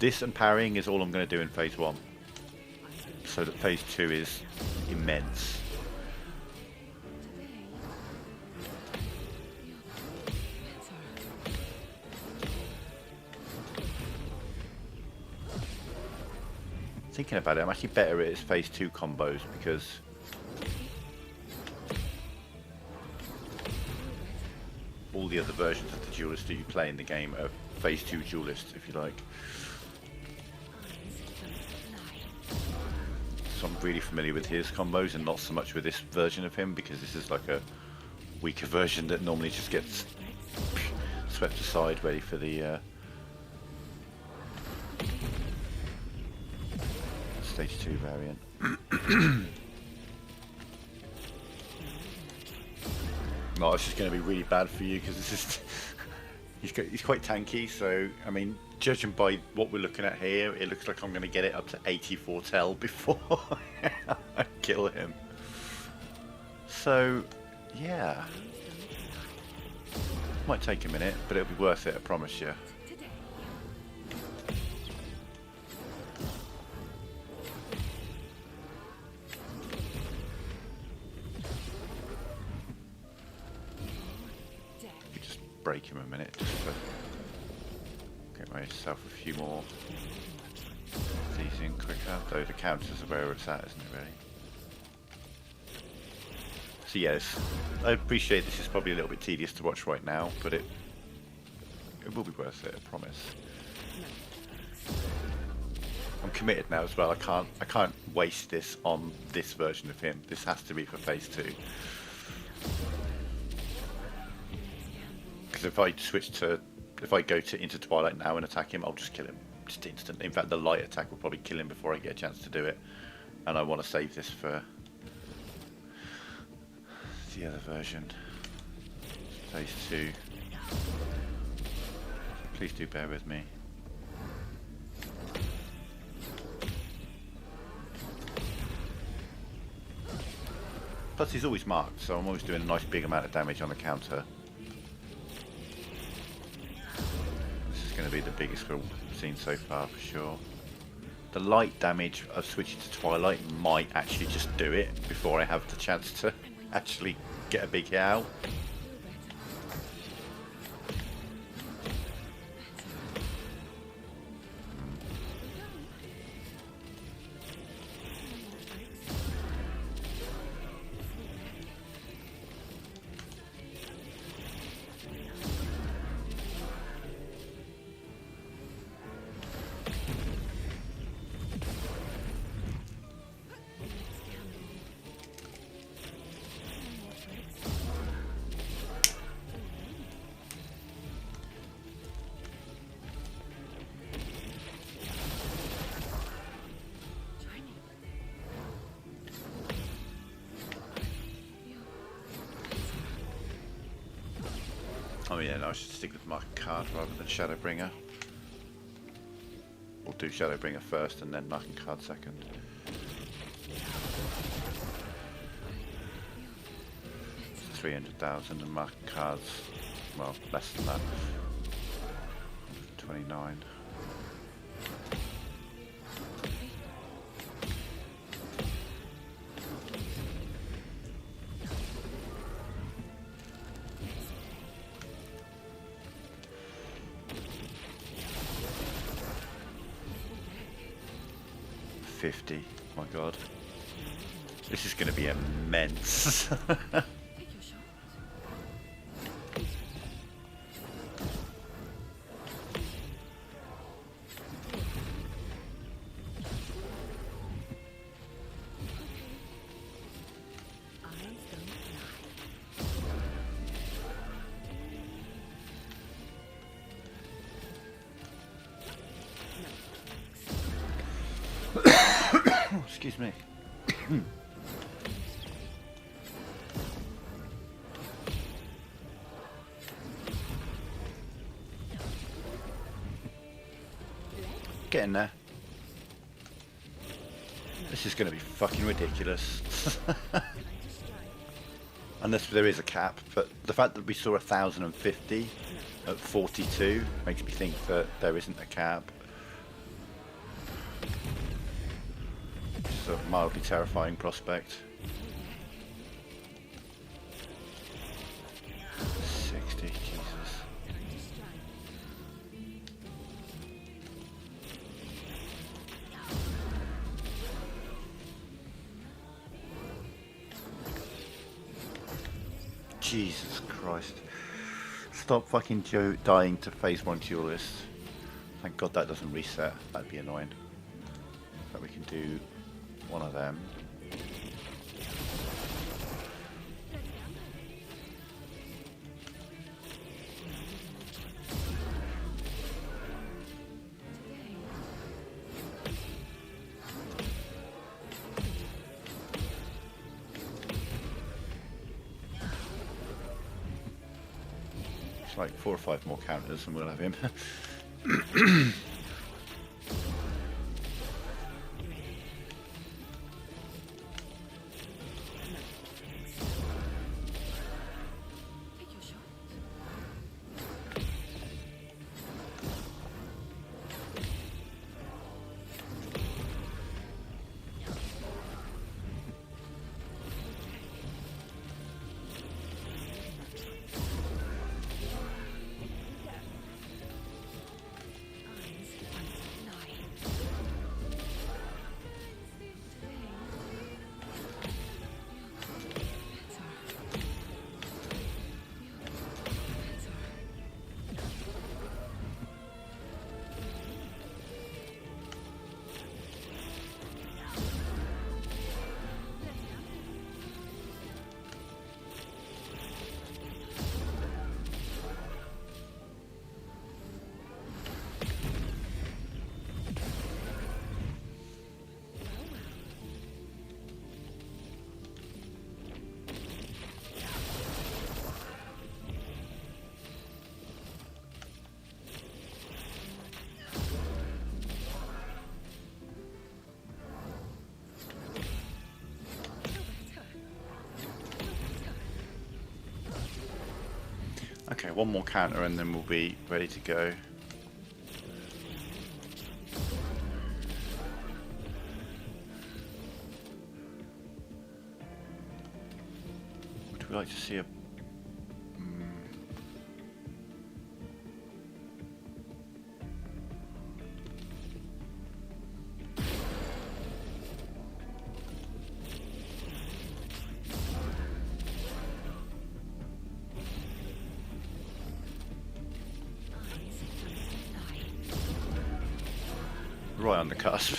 This and parrying is all I'm going to do in phase 1. So that phase 2 is immense. Thinking about it, I'm actually better at his phase 2 combos because all the other versions of the duelist that you play in the game are phase 2 duelists, if you like. So I'm really familiar with his combos and not so much with this version of him, because this is like a weaker version that normally just gets swept aside ready for the stage 2 variant. No, it's just going to be really bad for you because this is he's quite tanky, so I mean, judging by what we're looking at here, it looks like I'm going to get it up to 84 tel before I kill him. So, yeah. Might take a minute, but it'll be worth it, I promise you. You just break him a minute just to get myself a few more of these in quicker. Though the counters are where it's at, isn't it, really? So yes, I appreciate this is probably a little bit tedious to watch right now, but it will be worth it, I promise. I'm committed now as well. I can't waste this on this version of him. This has to be for phase 2. Because if I go into Twilight now and attack him, I'll just kill him just instantly. In fact, the light attack will probably kill him before I get a chance to do it. And I want to save this for the other version, phase 2. Please do bear with me. Plus he's always marked, so I'm always doing a nice big amount of damage on the counter. This is going to be the biggest we've seen so far for sure. The light damage of switching to Twilight might actually just do it before I have the chance to actually get a big hit out. Oh yeah, no, I should stick with my card rather than Shadowbringer. We'll do Shadowbringer first and then marking card second. It's 300,000 and marking cards, well, less than that. 29. My god. This is going to be immense. Excuse me. Getting there. This is going to be fucking ridiculous. Unless there is a cap, but the fact that we saw 1,050 at 42 makes me think that there isn't a cap. It's a mildly terrifying prospect. 60, Jesus. Jesus Christ. Stop fucking Joe dying to phase 1 duelist. Thank God that doesn't reset. That'd be annoying. But we can do one of them. It's like 4 or 5 more counters and we'll have him. Okay, one more counter and then we'll be ready to go. Would we like to see a... right on the cusp.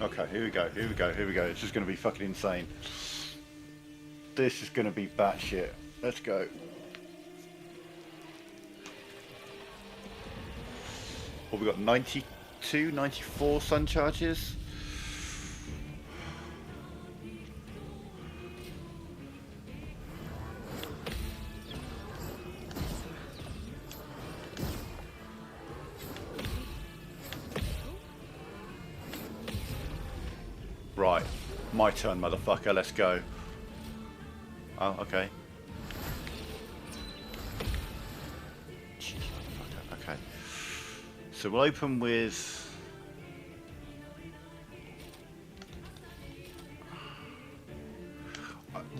Okay, here we go, here we go, here we go. This is going to be fucking insane. This is going to be batshit. Let's go. Well, we got 92, 94 sun charges. Right, my turn, motherfucker. Let's go. Oh, okay. Jeez, motherfucker. Okay. So we'll open with...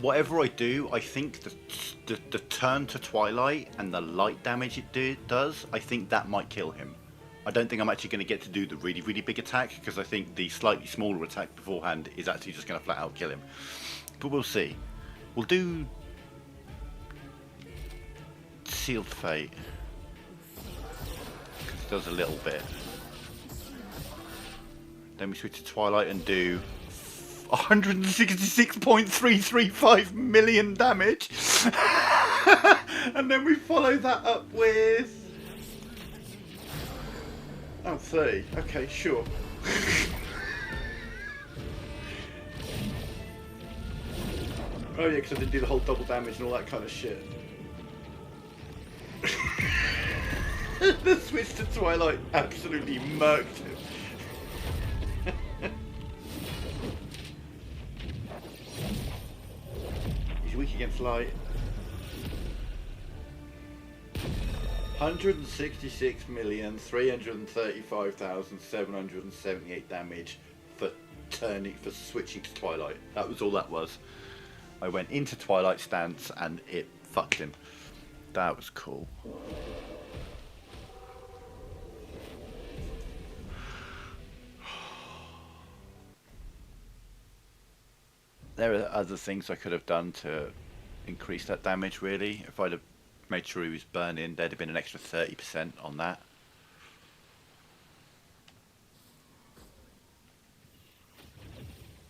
Whatever I do, I think the turn to Twilight and the light damage it does, I think that might kill him. I don't think I'm actually going to get to do the really, really big attack, because I think the slightly smaller attack beforehand is actually just going to flat out kill him. But we'll see. We'll do Sealed Fate, because it does a little bit. Then we switch to Twilight and do 166.335 million damage. And then we follow that up with... Oh, 30. Okay, sure. Oh yeah, because I didn't do the whole double damage and all that kind of shit. The switch to Twilight absolutely murked him. He's weak against light. 166,335,778 damage for switching to Twilight. That was all that was. I went into Twilight stance and it fucked him. That was cool. There are other things I could have done to increase that damage, really. If I'd have made sure he was burning, there'd have been an extra 30% on that.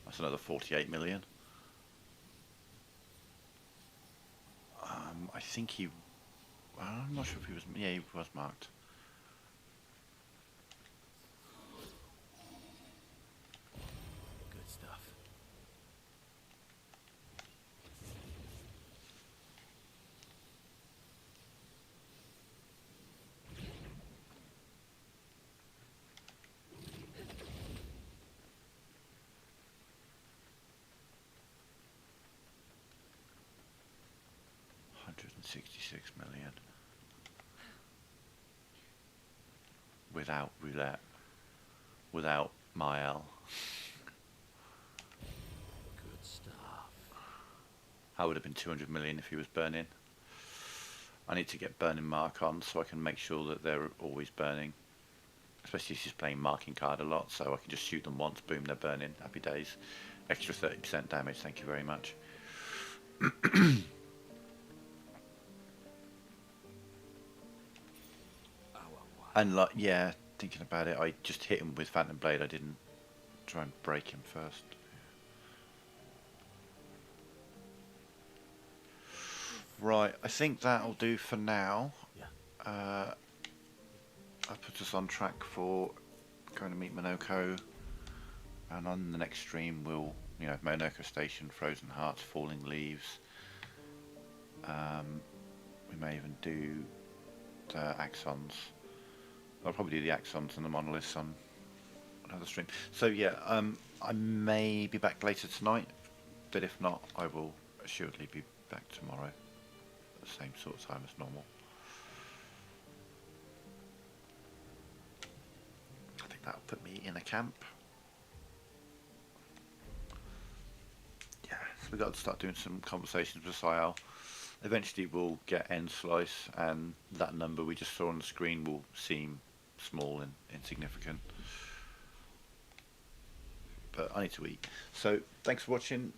That's another 48 million. I think he... I'm not sure if he was... Yeah, he was marked. Good stuff. $166 million. Without roulette. Without Mael. Good stuff. That would have been 200 million if he was burning. I need to get burning mark on so I can make sure that they're always burning. Especially if he's playing marking card a lot, so I can just shoot them once, boom, they're burning. Happy days. Extra 30% damage, thank you very much. And like, yeah, thinking about it, I just hit him with Phantom Blade. I didn't try and break him first. Right, I think that'll do for now. Yeah. That puts us on track for going to meet Monoko And on the next stream we'll, you know, Monoko Station, Frozen Hearts, Falling Leaves. We may even do the Axons. I'll probably do the Axons and the Monoliths on another stream. So yeah, I may be back later tonight, but if not, I will assuredly be back tomorrow at the same sort of time as normal. I think that'll put me in a camp. Yeah, so we've got to start doing some conversations with Sial. Eventually we'll get end slice, and that number we just saw on the screen will seem small and insignificant. But I need to eat. So thanks for watching.